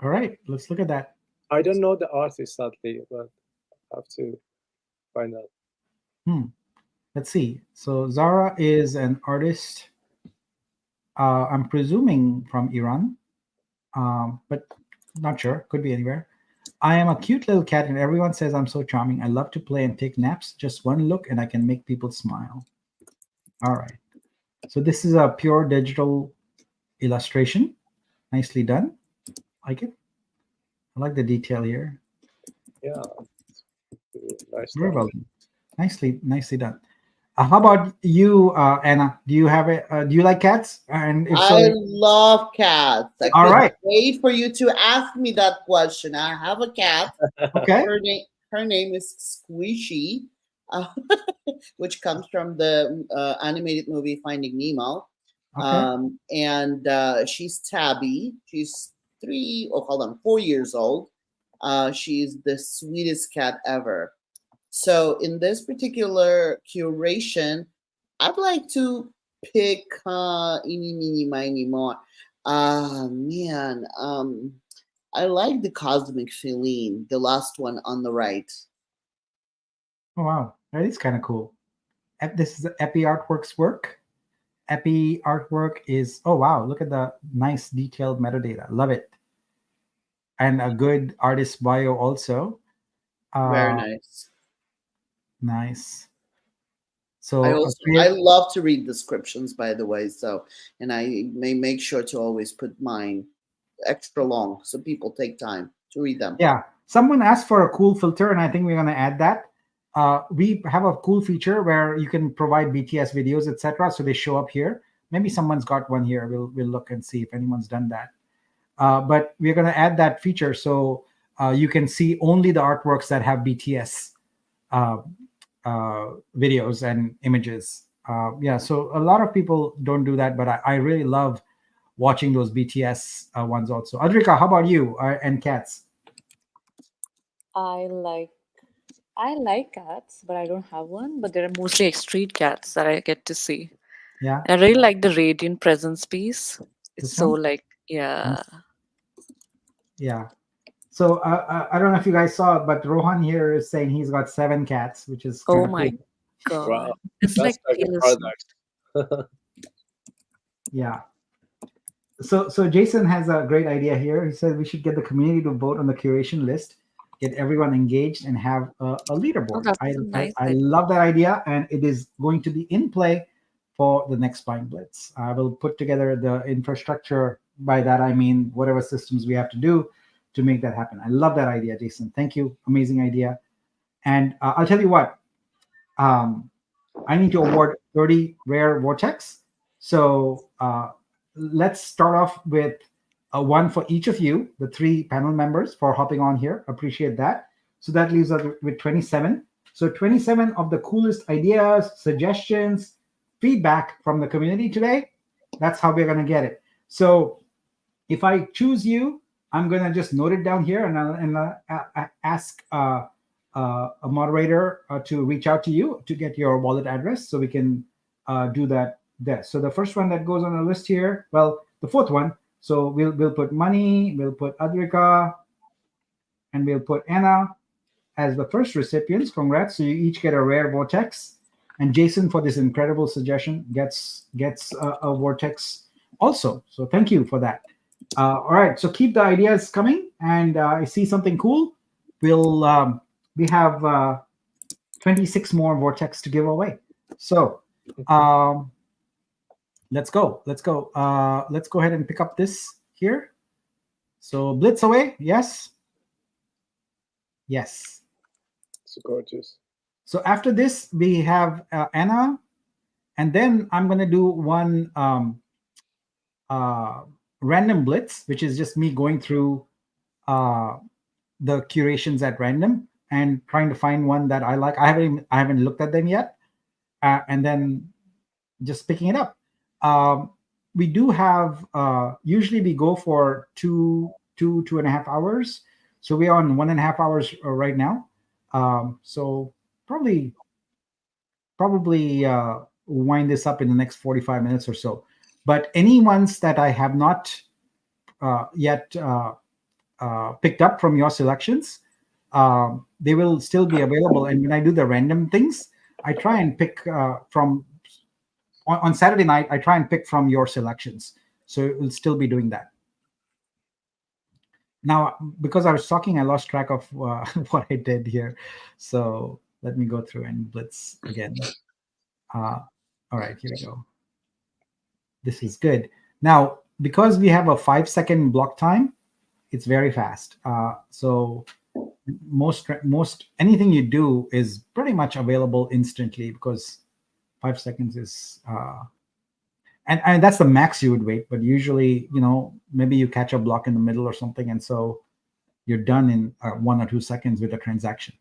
All right. Let's look at that. I don't know the artist, sadly, but I have to find out. Let's see. So Zara is an artist, I'm presuming from Iran, but not sure. Could be anywhere. I am a cute little cat, and everyone says I'm so charming. I love to play and take naps. Just one look, and I can make people smile. All right. So this is a pure digital illustration. Nicely done. Like it. I like the detail here. Yeah. Nice. Very well done. Nicely done. How about you, Anna? Do you have do you like cats? And if so, I love cats. I all right. Wait for you to ask me that question. I have a cat. Okay. Her name is Squishy, which comes from the animated movie Finding Nemo. Okay. And she's Tabby. She's 4 years old. She's the sweetest cat ever. So in this particular curation, I'd like to pick eeny, meeny, miny, more. Man, I like the Cosmic Feline, the last one on the right. Oh wow, that is kind of cool. This is Epi Artworks work. Epi Artwork is, oh wow, look at the nice detailed metadata. Love it. And a good artist bio also. Very nice. Nice. So I love to read descriptions, by the way. So, and I may make sure to always put mine extra long so people take time to read them. Yeah. Someone asked for a cool filter, and I think we're going to add that. We have a cool feature where you can provide BTS videos, etc. So they show up here. Maybe someone's got one here. We'll look and see if anyone's done that. But we're going to add that feature so you can see only the artworks that have BTS videos and images Yeah, so a lot of people don't do that, but I really love watching those BTS ones also. Adrika, how about you and cats? I like I like cats, but I don't have one. But there are mostly street cats that I get to see. Yeah, And I really like the radiant presence piece. It's this so one? like, yeah. Yeah. So I don't know if you guys saw it, but Rohan here is saying he's got 7 cats, which is kind Oh of cool. my Wow, God. It's that's like quite a Taylor Swift. product. Yeah. So Jason has a great idea here. He said we should get the community to vote on the curation list, get everyone engaged, and have a Oh, leaderboard. that's I, a I nice I idea. love that idea, and it is going to be in play for the next Spine Blitz. I will put together the infrastructure. By that I mean whatever systems we have to do to make that happen. I love that idea, Jason. Thank you. Amazing idea. And I'll tell you what. Um, I need to award 30 rare vortex. So let's start off with one for each of you, the 3 panel members, for hopping on here. Appreciate that. So that leaves us with 27. So 27 of the coolest ideas, suggestions, feedback from the community today. That's how we're going to get it. So if I choose you, I'm going to just note it down here, and I'll ask a moderator to reach out to you to get your wallet address so we can do that there. So the first one that goes on the list here, well, the 4th one. So we'll put Money, we'll put Adrika, and we'll put Anna as the first recipients. Congrats! So you each get a rare vortex, and Jason for this incredible suggestion gets a vortex also. So thank you for that. All right, so keep the ideas coming, and I see something cool. We have 26 more vortex to give away. So let's go. Let's go ahead and pick up this here. So Blitz away. Yes. Yes. It's gorgeous. So after this, we have Anna, and then I'm going to do one random Blitz, which is just me going through the curations at random and trying to find one that I like. I haven't looked at them yet, and then just picking it up. We do have usually we go for 2.5 hours. So we're on 1.5 hours right now. So probably wind this up in the next 45 minutes or so. But any ones that I have not yet picked up from your selections, they will still be available. And when I do the random things, I try and pick from on Saturday night. I try and pick from your selections, so it will still be doing that. Now, because I was talking, I lost track of what I did here. So let me go through and Blitz again. All right, here we go. This is good. Now, because we have a 5-second block time, it's very fast. So most anything you do is pretty much available instantly, because 5 seconds is and that's the max you would wait. But usually, maybe you catch a block in the middle or something, and so you're done in 1 or 2 seconds with a transaction.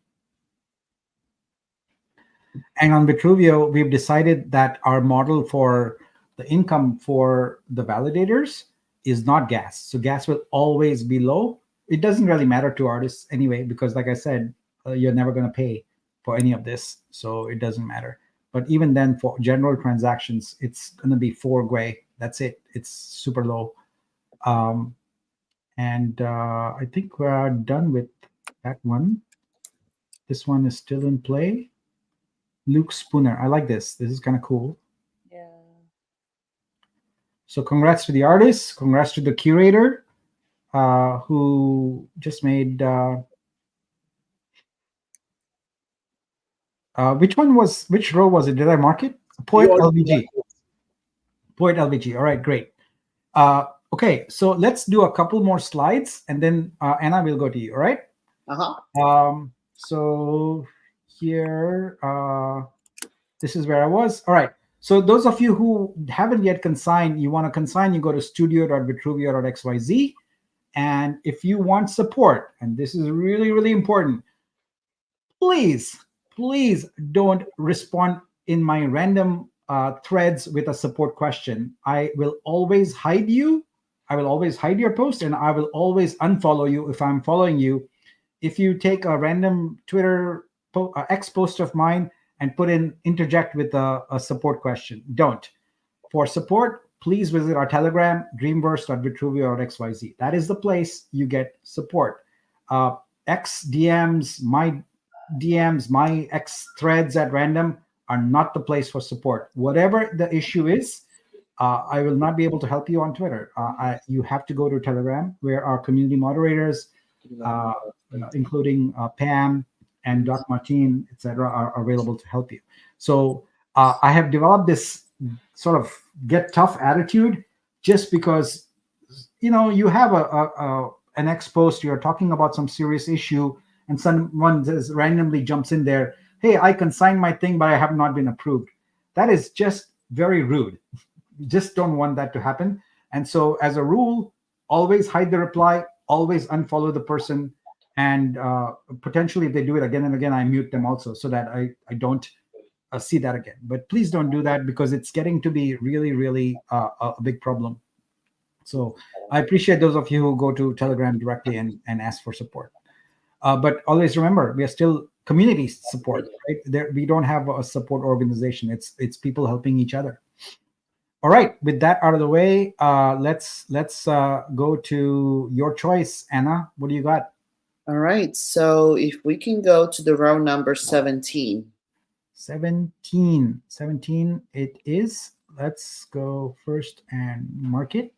And on Vitruveo, we've decided that our model for the income for the validators is not gas. So gas will always be low. It doesn't really matter to artists anyway, because like I said, you're never going to pay for any of this. So it doesn't matter. But even then, for general transactions, it's going to be 4 Gwei. That's it. It's super low. And I think we're done with that one. This one is still in play. Luke Spooner. I like this. This is kind of cool. Yeah. So congrats to the artist. Congrats to the curator who just made... which row was it? Did I mark it? Poet LVG. Poet LVG. All right, great. Okay, so let's do a couple more slides, and then Anna will go to you. All right. So here, this is where I was. All right. So those of you who haven't yet consigned, you want to consign, you go to studio.vitruveo.xyz. And if you want support, and this is really, really important, please don't respond in my random threads with a support question, I will always hide you. I will always hide your post, and I will always unfollow you if I'm following you. If you take a random Twitter X post of mine and interject with a support question, don't. For support, please visit our Telegram, dreamverse.vitruveo.xyz. That is the place you get support. X DMs, my DMs, my X threads at random are not the place for support. Whatever the issue is, I will not be able to help you on Twitter. You have to go to Telegram, where our community moderators, including Pam and Doc Martin, etc., are available to help you. So I have developed this sort of get tough attitude just because, you have an X post, you're talking about some serious issue, and someone just randomly jumps in there, hey, I consigned my thing, but I have not been approved. That is just very rude. You just don't want that to happen. And so as a rule, always hide the reply, always unfollow the person, and potentially if they do it again and again, I mute them also so that I don't see that again. But please don't do that, because it's getting to be really, really a big problem. So I appreciate those of you who go to Telegram directly and ask for support. But always remember, we are still community support, right? We don't have a support organization. It's people helping each other. All right, with that out of the way, let's go to your choice, Anna. What do you got? All right, so if we can go to the row number 17. 17 it is. Let's go first and mark it.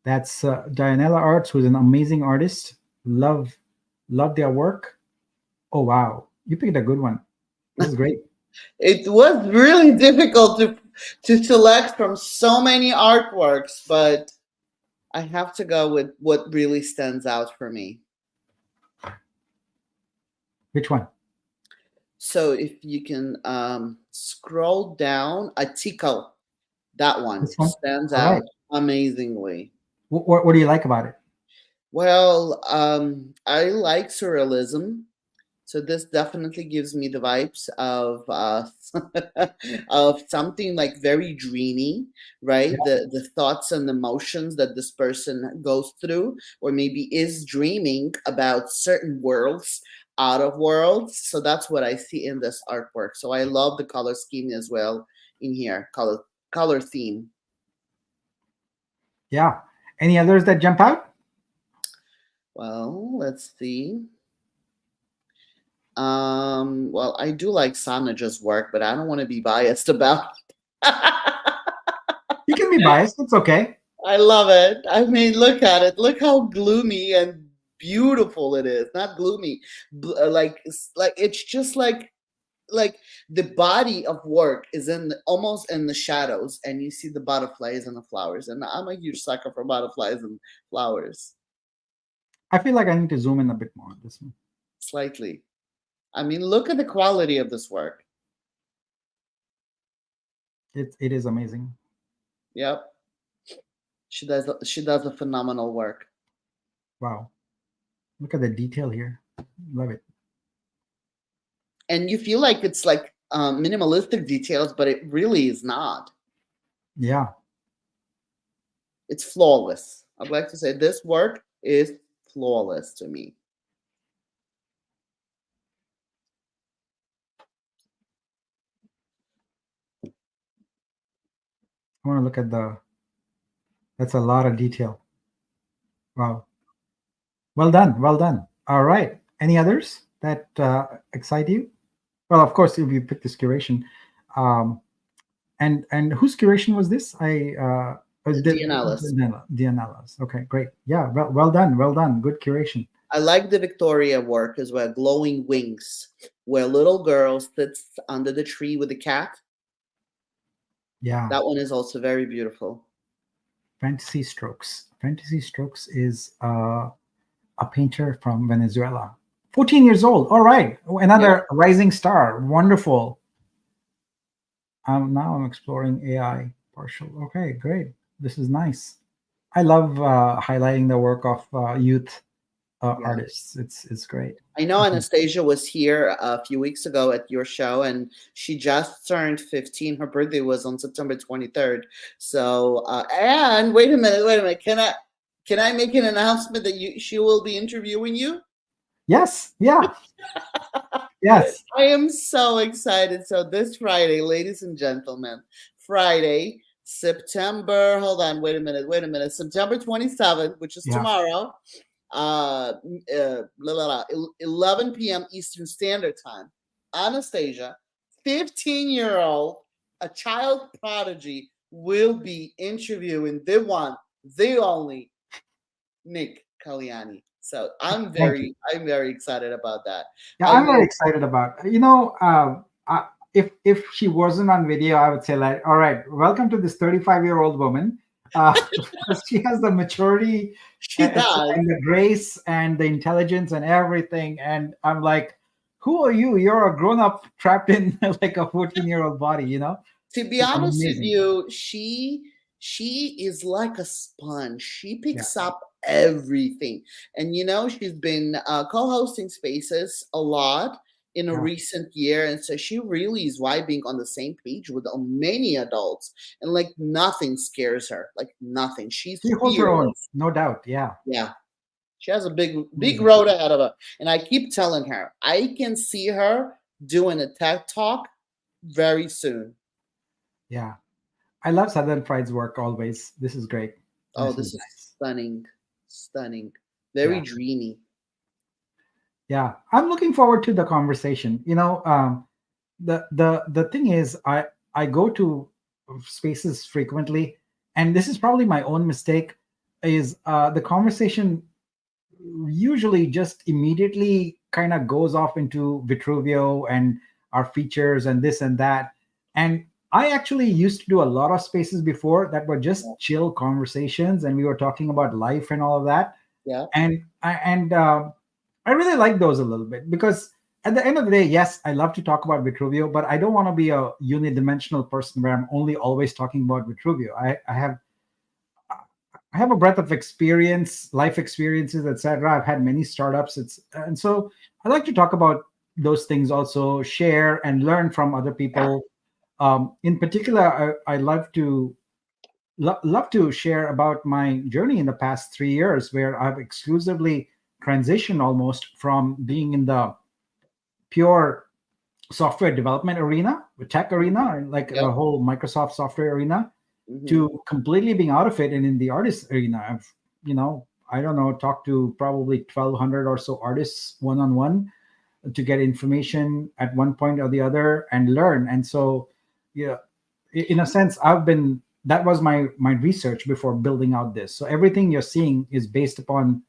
That's Dianella Arts, who's an amazing artist. Love their work. Oh wow, you picked a good one. That's great. It was really difficult to select from so many artworks, but I have to go with what really stands out for me. Which one? So if you can scroll down, Atiko, that one stands out amazingly. What do you like about it? Well, I like surrealism. So this definitely gives me the vibes of of something like very dreamy, right? Yeah. The thoughts and emotions that this person goes through, or maybe is dreaming about certain worlds, out of worlds. So that's what I see in this artwork. So I love the color scheme as well in here, color theme. Yeah. Any others that jump out? Well, let's see. Well, I do like Sanaja's work, but I don't want to be biased about it. You can be biased. It's okay. I love it. I mean, look at it. Look how gloomy and beautiful it is. Not gloomy, like it's just like the body of work is almost in the shadows, and you see the butterflies and the flowers. And I'm a huge sucker for butterflies and flowers. I feel like I need to zoom in a bit more on this one. Slightly. I mean, look at the quality of this work. It is amazing. Yep. She does a phenomenal work. Wow. Look at the detail here. Love it. And you feel like it's like minimalistic details, but it really is not. Yeah. It's flawless. I'd like to say this work is flawless to me. I want to look at that's a lot of detail. Wow. Well done. Well done. All right. Any others that excite you? Well, of course, if you pick this curation. And whose curation was this? Dianella's. Okay, great. Yeah, well done. Well done. Good curation. I like the Victoria work as well, Glowing Wings, where little girl sits under the tree with the cat. Yeah. That one is also very beautiful. Fantasy Strokes. Fantasy Strokes is a painter from Venezuela. 14 years old. All right. Another rising star. Wonderful. Now I'm exploring AI partial. Okay, great. This is nice. I love highlighting the work of youth Yeah. artists. It's great. I know Anastasia was here a few weeks ago at your show, and she just turned 15. Her birthday was on September 23rd. So, and wait a minute. Can I make an announcement that she will be interviewing you? Yes. Yeah. Yes. I am so excited. So this Friday, ladies and gentlemen, Friday, September. Hold on. Wait a minute. September 27th, which is tomorrow. 11 p.m. Eastern Standard Time. Anastasia, 15-year-old, a child prodigy, will be interviewing the one, the only Nick Kalyani. So I'm very excited about that. Yeah, I'm very excited about. If she wasn't on video, I would say like, all right, welcome to this 35-year-old woman. She has the maturity and the grace and the intelligence and everything. And I'm like, who are you? You're a grown-up trapped in like a 14-year-old body, you know? To be honest with you, she is like a sponge. She picks up everything. And she's been co-hosting spaces a lot in a recent year, and so she really is vibing on the same page with many adults, and like nothing scares her, like nothing. She holds her own, no doubt. Yeah she has a big road ahead of her, and I keep telling her I can see her doing a TED Talk very soon. Yeah, I love Southern Fried's work always. This is great. This is nice. stunning, very dreamy. Yeah, I'm looking forward to the conversation. The thing is, I go to spaces frequently, and this is probably my own mistake. Is the conversation usually just immediately kind of goes off into Vitruveo and our features and this and that. And I actually used to do a lot of spaces before that were just chill conversations, and we were talking about life and all of that. Yeah. And I really like those a little bit, because at the end of the day, yes, I love to talk about Vitruveo, but I don't want to be a unidimensional person where I'm only always talking about Vitruveo. I have a breadth of experience, life experiences, etc. I've had many startups. And so I like to talk about those things also, share and learn from other people. In particular, I love to share about my journey in the past 3 years, where I've exclusively transitioned almost from being in the pure software development arena, the tech arena, like the whole Microsoft software arena, to completely being out of it and in the artist arena. I've, I don't know, talked to probably 1,200 or so artists one-on-one to get information at one point or the other and learn. And so, in a sense, that was my research before building out this. So everything you're seeing is based upon,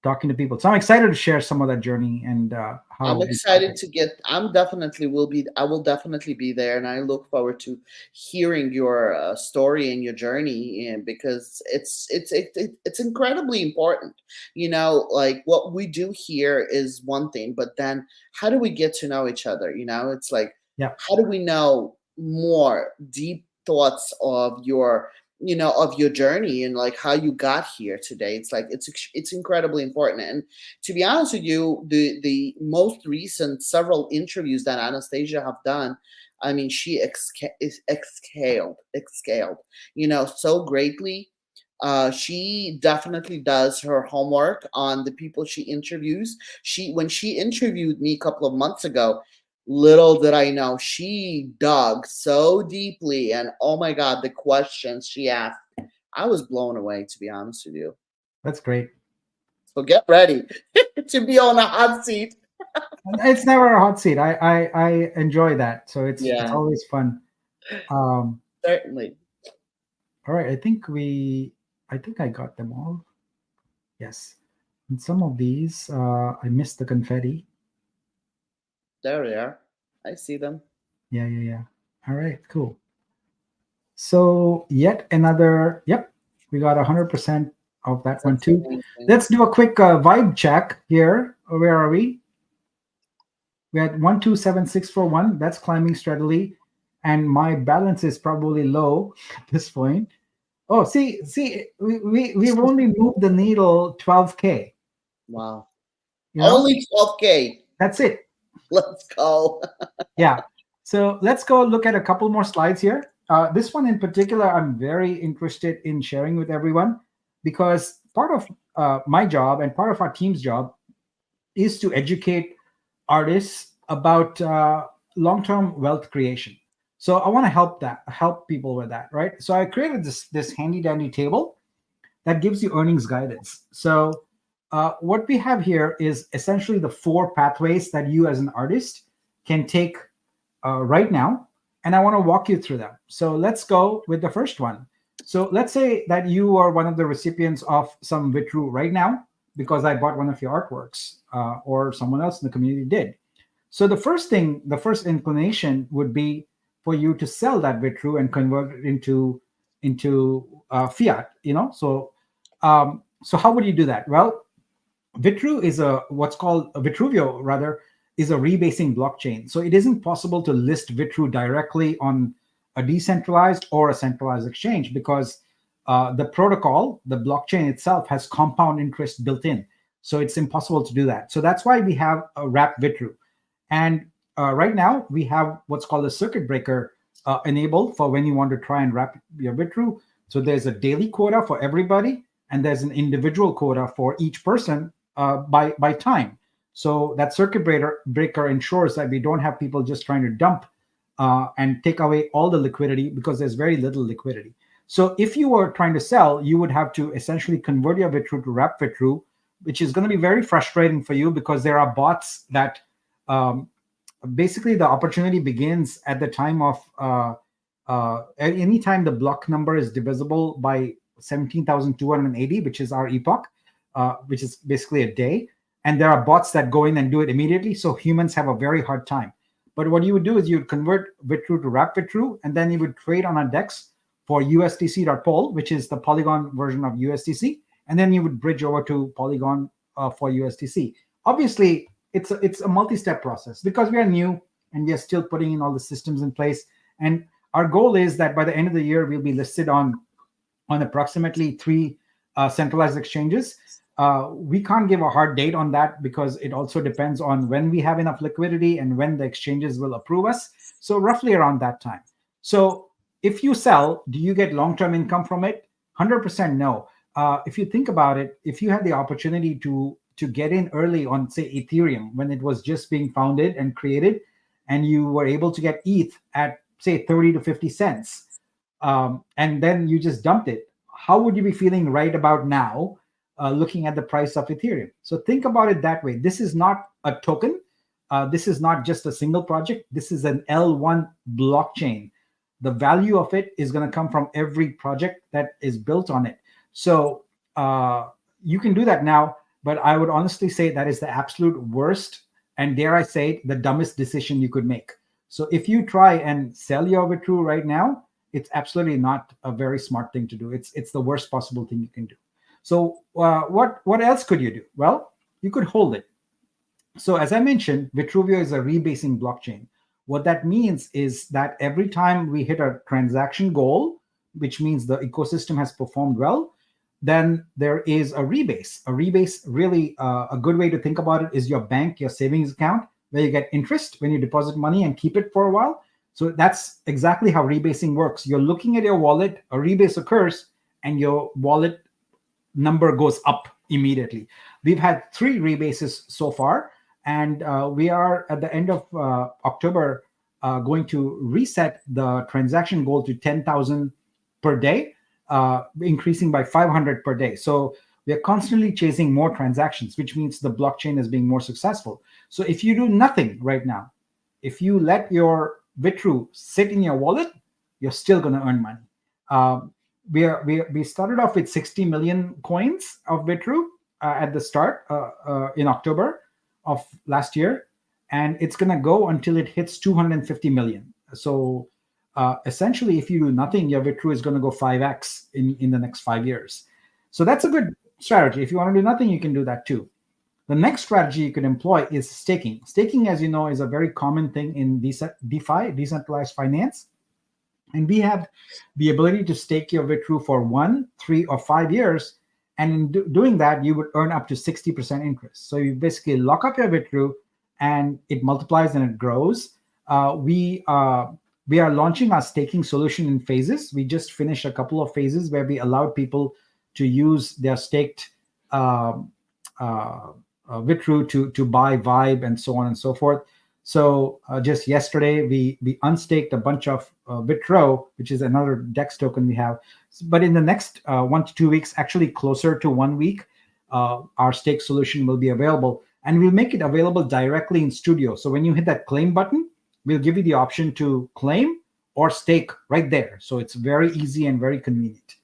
talking to people. So I'm excited to share some of that journey and how I'm excited to get. I will definitely be there, and I look forward to hearing your story and your journey, and because it's incredibly important. Like what we do here is one thing, but then how do we get to know each other? It's like, how do we know more deep thoughts of your journey and like how you got here today? It's like it's incredibly important. And to be honest with you, the most recent several interviews that Anastasia have done, I mean, she excaled so greatly. She definitely does her homework on the people she interviews. When she interviewed me a couple of months ago, little did I know, she dug so deeply, and oh my God, the questions she asked, I was blown away, to be honest with you. That's great. So get ready to be on a hot seat. It's never a hot seat. I enjoy that. So it's always fun. Certainly. All right. I think I got them all. Yes. And some of these, I missed the confetti. There they are. I see them. Yeah. All right, cool. So yet another, we got 100% of that one too. Amazing. Let's do a quick vibe check here. Where are we? We're at 127641. That's climbing steadily. And my balance is probably low at this point. Oh, see, we've only moved the needle 12K. Wow. You know, Only 12K. that's it. Let's go. Yeah. So let's go look at a couple more slides here. This one in particular, I'm very interested in sharing with everyone because part of my job and part of our team's job is to educate artists about long-term wealth creation. So I want to help people with that, right? So I created this handy dandy table that gives you earnings guidance. So what we have here is essentially the 4 pathways that you as an artist can take right now, and I want to walk you through them. So let's go with the first one. So let's say that you are one of the recipients of some Vitru right now because I bought one of your artworks, or someone else in the community did. So the first thing, the first inclination would be for you to sell that Vitru and convert it into fiat. So how would you do that? Well, Vitru is what's called a Vitruveo, rather, is a rebasing blockchain. So it isn't possible to list Vitru directly on a decentralized or a centralized exchange because the protocol, the blockchain itself, has compound interest built in. So it's impossible to do that. So that's why we have a wrap Vitru. And right now we have what's called a circuit breaker enabled for when you want to try and wrap your Vitru. So there's a daily quota for everybody, and there's an individual quota for each person by time. So that circuit breaker ensures that we don't have people just trying to dump and take away all the liquidity because there's very little liquidity. So if you were trying to sell, you would have to essentially convert your Vitru to wrap Vitru, which is going to be very frustrating for you because there are bots that basically the opportunity begins at the time of any time the block number is divisible by 17,280, which is our epoch, which is basically a day. And there are bots that go in and do it immediately. So humans have a very hard time. But what you would do is you would convert Vitru to wrap Vitru, and then you would trade on a DEX for USDC.pol, which is the Polygon version of USDC. And then you would bridge over to Polygon for USDC. Obviously, it's a multi-step process because we are new and we are still putting in all the systems in place. And our goal is that by the end of the year, we'll be listed on approximately 3 centralized exchanges. We can't give a hard date on that because it also depends on when we have enough liquidity and when the exchanges will approve us. So roughly around that time. So if you sell, do you get long-term income from it? 100% no. If you think about it, if you had the opportunity to get in early on, say, Ethereum, when it was just being founded and created, and you were able to get ETH at, say, 30 to 50 cents, and then you just dumped it, how would you be feeling right about now, looking at the price of Ethereum? So think about it that way. This is not a token. This is not just a single project. This is an L1 blockchain. The value of it is going to come from every project that is built on it. So you can do that now, but I would honestly say that is the absolute worst, and dare I say, the dumbest decision you could make. So if you try and sell your Vitru right now, it's absolutely not a very smart thing to do. It's the worst possible thing you can do. So what else could you do? Well, you could hold it. So as I mentioned, Vitruveo is a rebasing blockchain. What that means is that every time we hit a transaction goal, which means the ecosystem has performed well, then there is a rebase. A rebase, really, a good way to think about it is your bank, your savings account, where you get interest when you deposit money and keep it for a while. So that's exactly how rebasing works. You're looking at your wallet, a rebase occurs, and your wallet number goes up immediately. We've had 3 rebases so far, and we are at the end of October going to reset the transaction goal to 10,000 per day, increasing by 500 per day. So we are constantly chasing more transactions, which means the blockchain is being more successful. So if you do nothing right now, if you let your Vitru sit in your wallet, you're still going to earn money. We started off with 60 million coins of Vitru at the start in October of last year, and it's going to go until it hits 250 million. So essentially, if you do nothing, your Vitru is going to go 5x in the next 5 years. So that's a good strategy. If you want to do nothing, you can do that too. The next strategy you can employ is staking. Staking, as you know, is a very common thing in DeFi, decentralized finance. And we have the ability to stake your Vitru for 1, 3, or 5 years. And in doing that, you would earn up to 60% interest. So you basically lock up your Vitru and it multiplies and it grows. We are launching our staking solution in phases. We just finished a couple of phases where we allowed people to use their staked Vitru to buy Vibe and so on and so forth. So just yesterday, we unstaked a bunch of Vitruveo, which is another DEX token we have. But in the next 1 to 2 weeks, actually closer to 1 week, our stake solution will be available. And we'll make it available directly in Studio. So when you hit that claim button, we'll give you the option to claim or stake right there. So it's very easy and very convenient.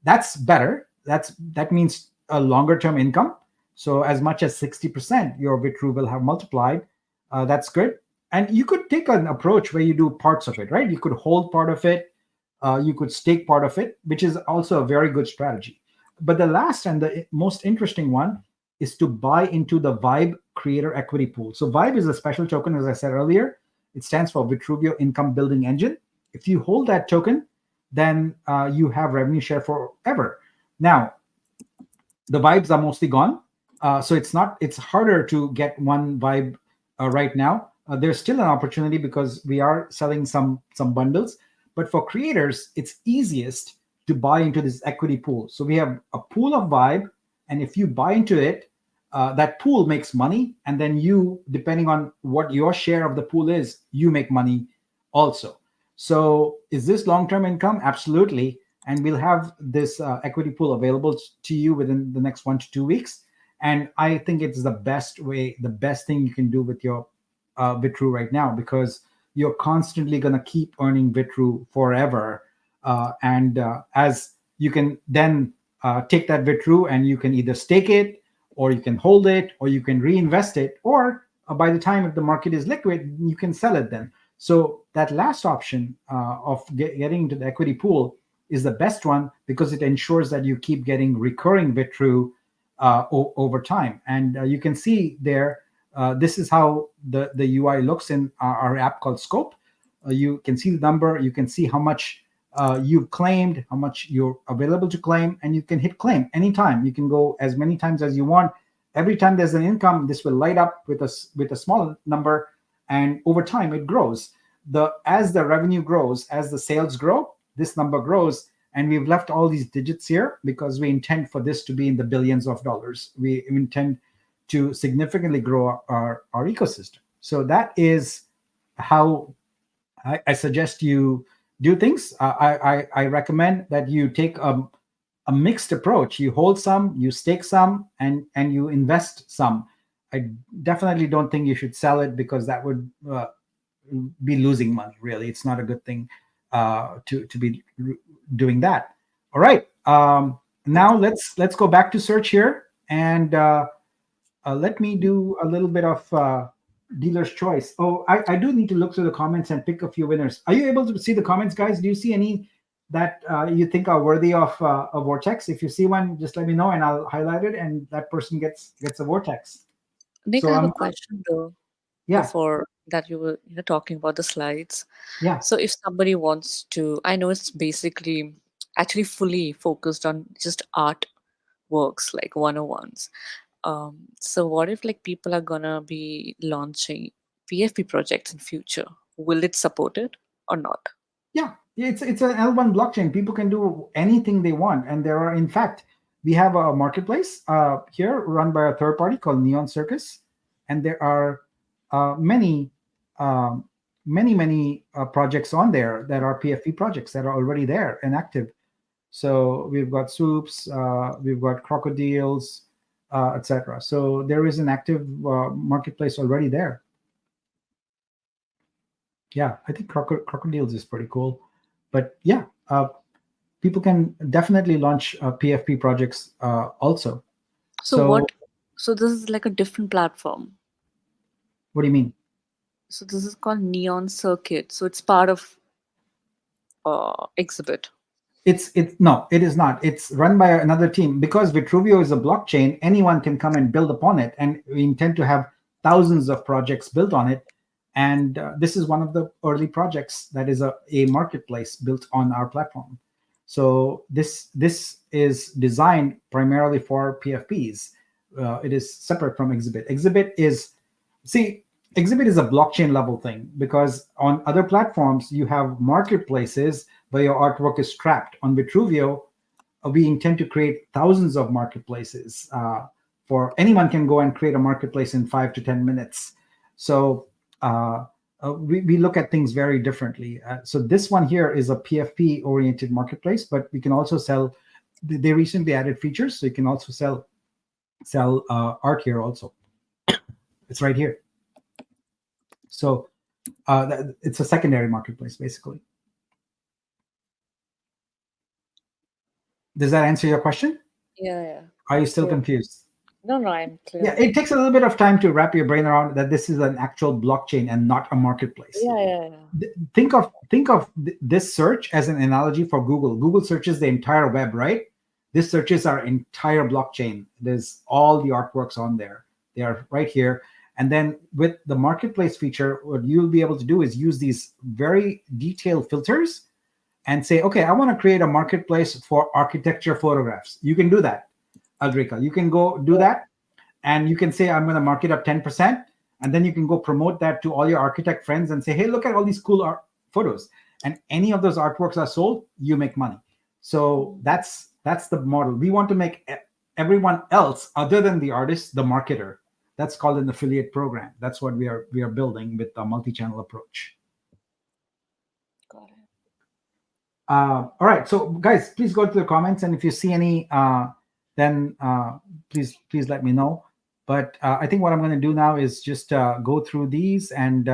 That's better. That means a longer term income. So as much as 60% your Vitru will have multiplied. That's good. And you could take an approach where you do parts of it, right? You could hold part of it. You could stake part of it, which is also a very good strategy. But the last and the most interesting one is to buy into the Vibe Creator Equity Pool. So Vibe is a special token, as I said earlier. It stands for Vitruveo Income Building Engine. If you hold that token, then you have revenue share forever. Now, the Vibes are mostly gone. So it's harder to get one Vibe right now. There's still an opportunity because we are selling some bundles. But for creators, it's easiest to buy into this equity pool. So we have a pool of Vibe. And if you buy into it, that pool makes money. And then you, depending on what your share of the pool is, you make money also. So is this long-term income? Absolutely. And we'll have this equity pool available to you within the next 1 to 2 weeks. And I think it's the best thing you can do with your Vitru right now, because you're constantly going to keep earning Vitru forever. As you can then take that Vitru and you can either stake it, or you can hold it, or you can reinvest it, or by the time if the market is liquid, you can sell it then. So that last option of getting into the equity pool is the best one, because it ensures that you keep getting recurring Vitru over time. And you can see there, this is how the UI looks in our app called Scope. You can see the number, you can see how much you've claimed, how much you're available to claim, and you can hit claim anytime. You can go as many times as you want. Every time there's an income, this will light up with a small number, and over time it grows. As the revenue grows, as the sales grow, this number grows. And we've left all these digits here because we intend for this to be in the billions of dollars. We intend to significantly grow our ecosystem. So that is how I suggest you do things. I recommend that you take a mixed approach. You hold some, you stake some, and you invest some. I definitely don't think you should sell it, because that would be losing money. Really, it's not a good thing to be doing that. All right. Now let's go back to search here, and let me do a little bit of dealer's choice. Oh, I do need to look through the comments and pick a few winners. Are you able to see the comments, guys? Do you see any that you think are worthy of a vortex? If you see one, just let me know and I'll highlight it, and that person gets a vortex. Nick, So I have a question though. Yeah. Before that, you were talking about the slides. Yeah. So if somebody wants to, I know it's basically actually fully focused on just art works, like 101s. So what if like people are gonna be launching PFP projects in future? Will it support it or not? Yeah, it's an L1 blockchain. People can do anything they want, and there are, in fact, we have a marketplace here run by a third party called Neon Circus, and there are many projects on there that are PFP projects that are already there and active. So we've got Swoops, we've got Crocodiles, etc. So there is an active marketplace already there. Yeah, I think Crocodiles is pretty cool. But yeah, people can definitely launch PFP projects also. So this is like a different platform. What do you mean? So this is called Neon Circuit. So it's part of Exhibit. No, it is not. It's run by another team. Because Vitruveo is a blockchain, anyone can come and build upon it, and we intend to have thousands of projects built on it. And this is one of the early projects that is a marketplace built on our platform. So this is designed primarily for PFPs. It is separate from Exhibit. Exhibit is a blockchain level thing, because on other platforms you have marketplaces where your artwork is trapped. On Vitruveo, we intend to create thousands of marketplaces. For anyone can go and create a marketplace in 5 to 10 minutes. So we look at things very differently. So this one here is a PFP oriented marketplace, but we can also sell. They recently added features, so you can also sell art here also. It's right here. So it's a secondary marketplace, basically. Does that answer your question? Yeah. Are you still confused? No, I'm clear. Yeah, it takes a little bit of time to wrap your brain around that this is an actual blockchain and not a marketplace. Yeah. Think of this search as an analogy for Google. Google searches the entire web, right? This searches our entire blockchain. There's all the artworks on there. They are right here. And then with the marketplace feature, what you'll be able to do is use these very detailed filters and say, okay, I want to create a marketplace for architecture photographs. You can do that, Adrika. You can go do that, and you can say, I'm going to mark it up 10%, and then you can go promote that to all your architect friends and say, hey, look at all these cool art photos. And any of those artworks are sold, you make money. So that's the model. We want to make everyone else other than the artist the marketer. That's called an affiliate program. That's what we are building with a multi-channel approach. Got it. All right, so guys, please go to the comments, and if you see any, then please let me know. But I think what I'm going to do now is just go through these and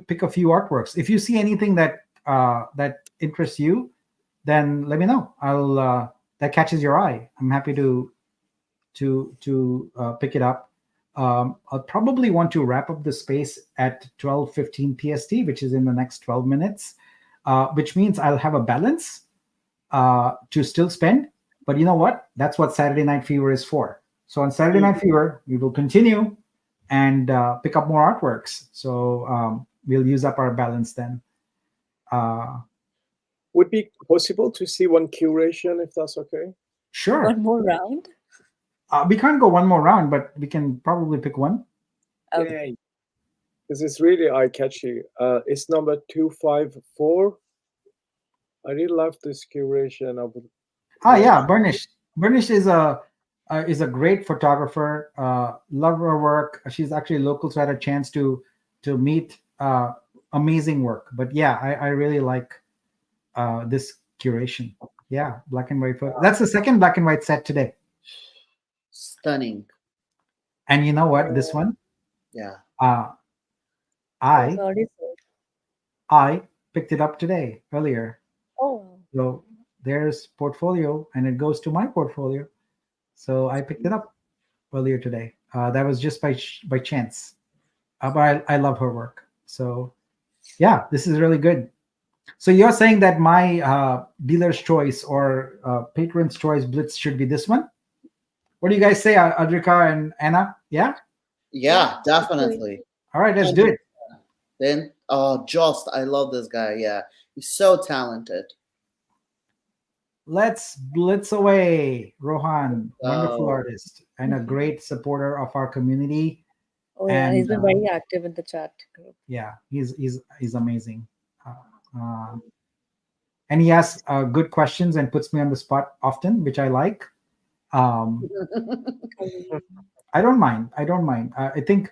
pick a few artworks. If you see anything that interests you, then let me know. That catches your eye. I'm happy to pick it up. I'll probably want to wrap up the space at 12:15 PST, which is in the next 12 minutes, which means I'll have a balance to still spend. But you know what? That's what Saturday Night Fever is for. So on Saturday Night Fever, we will continue and pick up more artworks. So we'll use up our balance then. Would be possible to see one curation, if that's okay? Sure. One more round? We can't go one more round, but we can probably pick one. Okay. Because it's really eye-catchy. It's number 254. I really love this curation. Yeah, Burnish. Burnish is a great photographer. Love her work. She's actually local, so I had a chance to meet. Amazing work. But yeah, I really like this curation. Yeah, black and white. That's the second black and white set today. Stunning. And you know what? This one? Yeah. I picked it up today, earlier. Oh. So there's portfolio, and it goes to my portfolio. So I picked it up earlier today. That was just by chance. But I love her work. So yeah, this is really good. So you're saying that my dealer's choice or patron's choice Blitz should be this one? What do you guys say, Adrika and Anna? Yeah? Yeah, definitely. All right, let's do it. Then, Jost, I love this guy. Yeah, he's so talented. Let's blitz away, Rohan. Wonderful artist and a great supporter of our community. Oh yeah, And, he's been very active in the chat group. Yeah, he's amazing. And he asks good questions and puts me on the spot often, which I like. I don't mind. I think,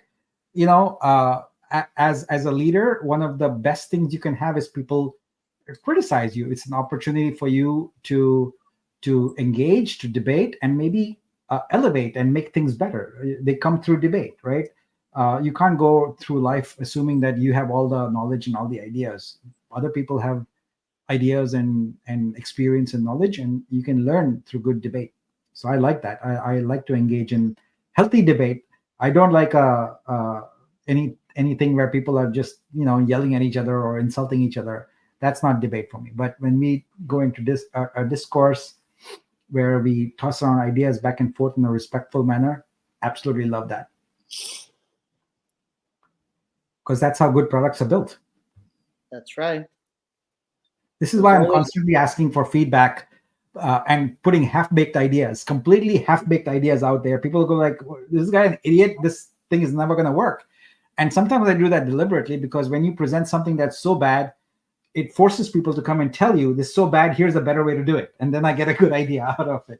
as a leader, one of the best things you can have is people criticize you. It's an opportunity for you to engage, to debate, and maybe elevate and make things better. They come through debate, right? You can't go through life assuming that you have all the knowledge and all the ideas. Other people have ideas and experience and knowledge, and you can learn through good debate. So I like that. I like to engage in healthy debate. I don't like anything where people are just yelling at each other or insulting each other. That's not debate for me. But when we go into a discourse where we toss around ideas back and forth in a respectful manner, absolutely love that. because that's how good products are built. That's right. This is why I'm Always- constantly asking for feedback and putting half-baked ideas, completely half-baked ideas out there. People go like, this guy an idiot, this thing is never going to work. And sometimes I do that deliberately, because when you present something that's so bad, it forces people to come and tell you, this is so bad, here's a better way to do it. And then I get a good idea out of it,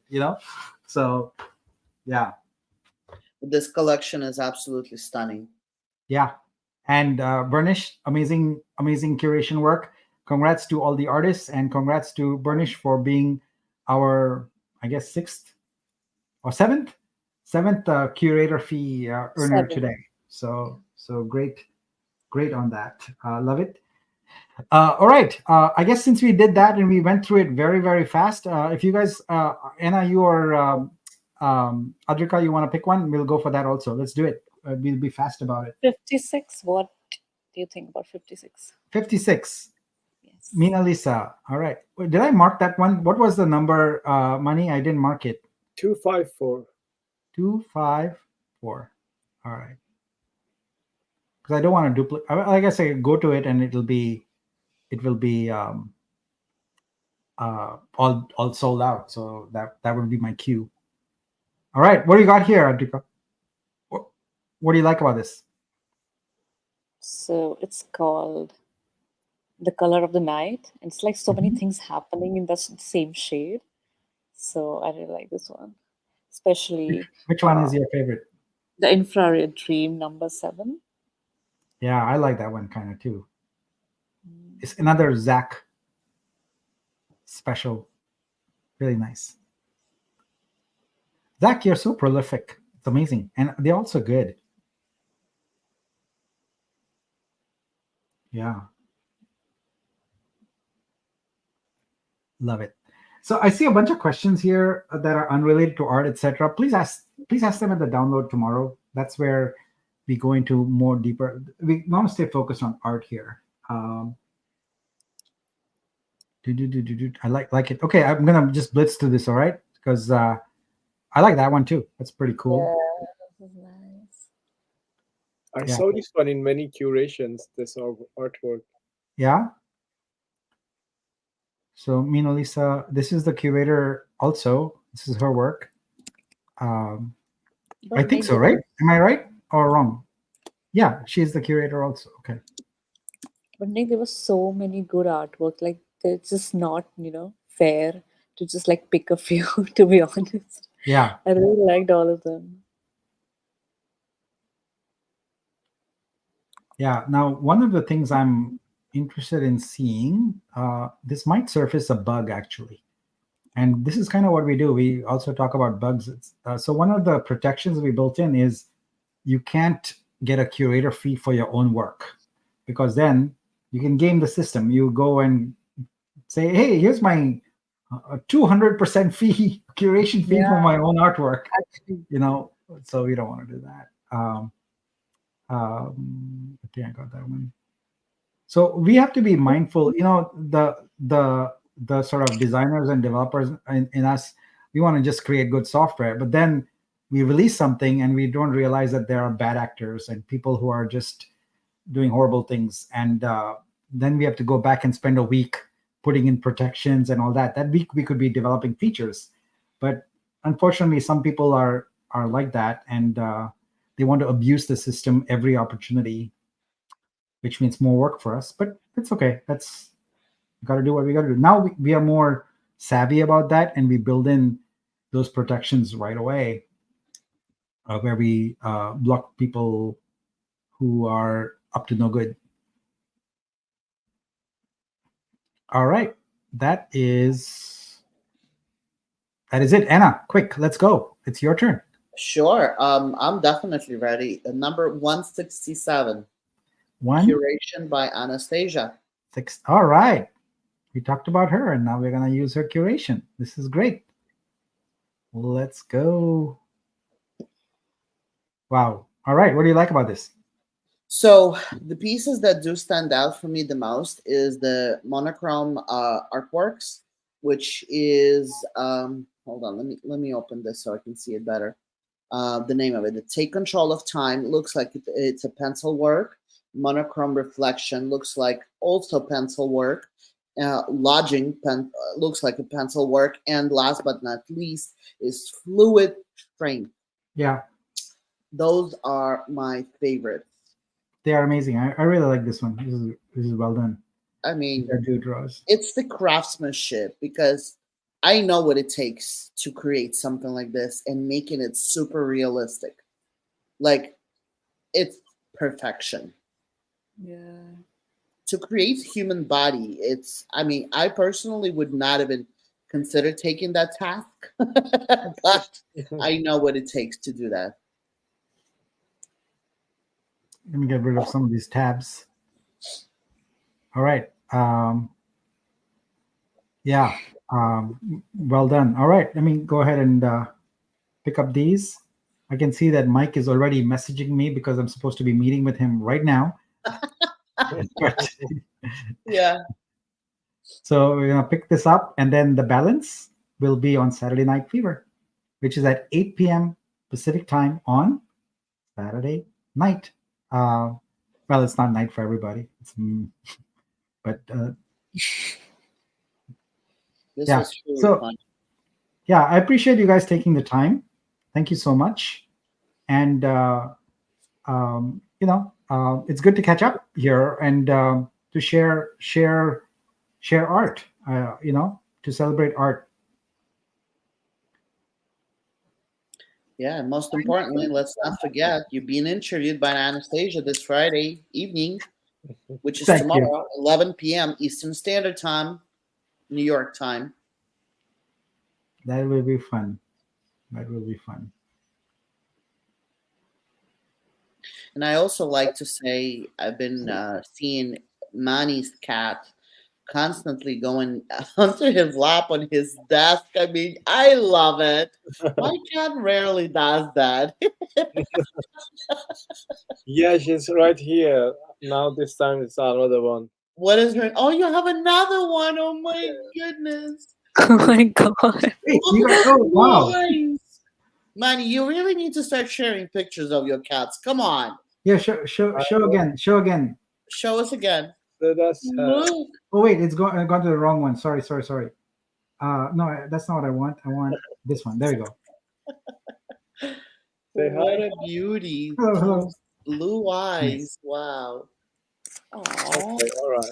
So, yeah. This collection is absolutely stunning. Yeah. And Burnish, amazing curation work. Congrats to all the artists, and congrats to Burnish for being our, I guess, sixth or seventh curator fee earner Seven. today. So great on that. Love it. All right. I guess since we did that and we went through it very, very fast, if you guys, Anna, you or Adrika, you want to pick one, we'll go for that also. Let's do it. We'll be fast about it. 56. What do you think about 56? 56. Yes. Mina Lisa. All right. Wait, did I mark that one? What was the number, Money? I didn't mark it. 254. 254. All right. Because I don't want to duplicate. Like I say, go to it and it will be all sold out. So that would be my cue. All right. What do you got here, Adrika? What do you like about this? So it's called The Color of the Night. It's like so many things happening in the same shade. So I really like this one, especially Which one is your favorite? the Infrared Dream number 7. Yeah, I like that one kind of too. It's another Zach special. Really nice. Zach, you're so prolific. It's amazing. And they're also good. Yeah. Love it. So I see a bunch of questions here that are unrelated to art, etc. Please ask them at the download tomorrow. That's where we go into more deeper. We want to stay focused on art here. I like it. Okay, I'm gonna just blitz through this, all right? Because I like that one too. That's pretty cool. Yeah, this is nice. I Yeah. saw this one in many curations, this artwork. Yeah. So Mina Lisa, this is the curator also. This is her work. I But think so, right? Am I right or wrong? Yeah, she's the curator also. Okay. But Nick, there were so many good artwork. Like it's just not, fair to just like pick a few, to be honest. Yeah. I really liked all of them. Yeah. Now, one of the things I'm interested in seeing, this might surface a bug actually. And this is kind of what we do. We also talk about bugs. So one of the protections we built in is you can't get a curator fee for your own work, because then you can game the system. You go and say, hey, here's my 200% fee, curation fee for my own artwork. Actually, So we don't want to do that. I think I got that one. So we have to be mindful, the sort of designers and developers in us, we want to just create good software, but then we release something and we don't realize that there are bad actors and people who are just doing horrible things. And then we have to go back and spend a week putting in protections and all that. That week we could be developing features. But unfortunately, some people are like that, and they want to abuse the system every opportunity, which means more work for us. But it's okay. We got to do what we got to do. Now we are more savvy about that, and we build in those protections right away, where we block people who are up to no good. All right, that is it. Anna, quick, let's go. It's your turn. Sure. I'm definitely ready. Number 167. Curation by Anastasia. All right. We talked about her, and now we're going to use her curation. This is great. Let's go. Wow. All right. What do you like about this? So the pieces that do stand out for me the most is the monochrome artworks, which is hold on, let me open this so I can see it better. The name of it, the Take Control of Time, looks like it's a pencil work, monochrome reflection, looks like also pencil work. Lodging looks like a pencil work, and last but not least is fluid strength. Yeah, Those are my favorites. they are amazing. I really like this one. This is well done. I mean, That dude draws. it's the craftsmanship, because I know what it takes to create something like this and making it super realistic. Like, it's perfection. Yeah. To create human body, I mean, I personally would not even consider taking that task, but I know what it takes to do that. Let me get rid of some of these tabs. All right. Yeah. Well done. All right. Let me go ahead and pick up these. I can see that Mike is already messaging me because I'm supposed to be meeting with him right now. Yeah. So we're going to pick this up, and then the balance will be on Saturday Night Fever, which is at 8 p.m. Pacific time on Saturday night. Well, it's not night for everybody. But This yeah. was truly So fun. yeah, I appreciate you guys taking the time. Thank you so much. And it's good to catch up here and to share art. To celebrate art. Yeah, and most importantly, let's not forget you're being interviewed by Anastasia this Friday evening, which is Thank you. tomorrow, 11 p.m. Eastern Standard Time, New York time. That will be fun. That will be fun. And I also like to say I've been seeing Manny's cat constantly going onto his lap on his desk. I mean, I love it. My cat rarely does that. Yeah, she's right here. Now this time it's another one. What is her? Oh, you have another one. Oh my goodness. Oh my god. Hey, you guys, oh, wow. Nice. Manny, you really need to start sharing pictures of your cats. Come on. Yeah, show again. Show again. Show us again. So that's Look. Oh wait, it's gone to the wrong one. Sorry. No, that's not what I want. I want this one. There we go. Say hi. What a beauty. Hello, hello. Those blue eyes. Wow. Aww. Okay, all right.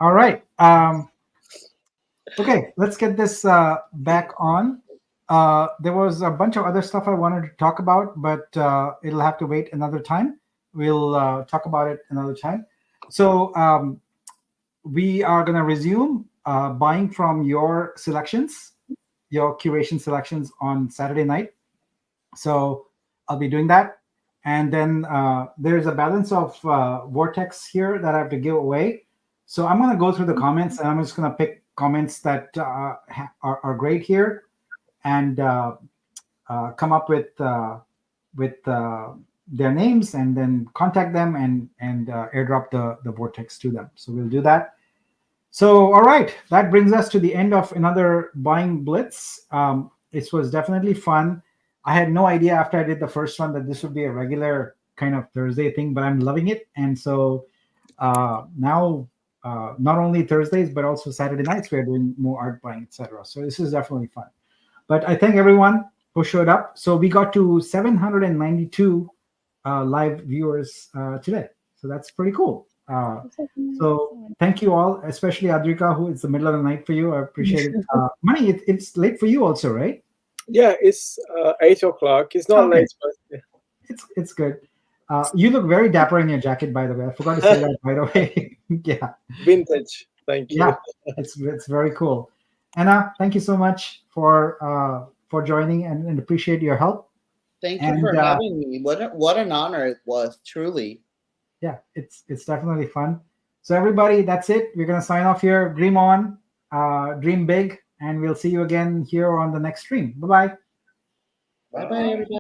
All right. Okay, let's get this back on. There was a bunch of other stuff I wanted to talk about, but it'll have to wait another time. We'll talk about it another time. So we are going to resume buying from your selections, your curation selections on Saturday night. So I'll be doing that. And then there's a balance of Vortex here that I have to give away. So I'm going to go through the comments, and I'm just going to pick comments that are great here, and come up with their names, and then contact them and airdrop the Vortex to them. So we'll do that. So all right, that brings us to the end of another buying blitz. This was definitely fun. I had no idea after I did the first one that this would be a regular kind of Thursday thing, but I'm loving it. And so now not only Thursdays, but also Saturday nights, we're doing more art buying, etc. So this is definitely fun. But I thank everyone who showed up. So we got to 792 live viewers today. So that's pretty cool. So thank you all, especially Adrika, who it's the middle of the night for you. I appreciate it. Money, it's late for you also, right? Yeah, it's 8 o'clock. It's not Okay. late, but yeah. It's good. You look very dapper in your jacket, by the way. I forgot to say that right away. Yeah. Vintage. Thank you. Yeah, it's very cool. Anna, thank you so much for joining and appreciate your help. Thank you for having me. What an honor it was, truly. Yeah, it's definitely fun. So everybody, that's it. We're gonna sign off here. Dream on, dream big, and we'll see you again here on the next stream. Bye-bye. Bye-bye, everybody.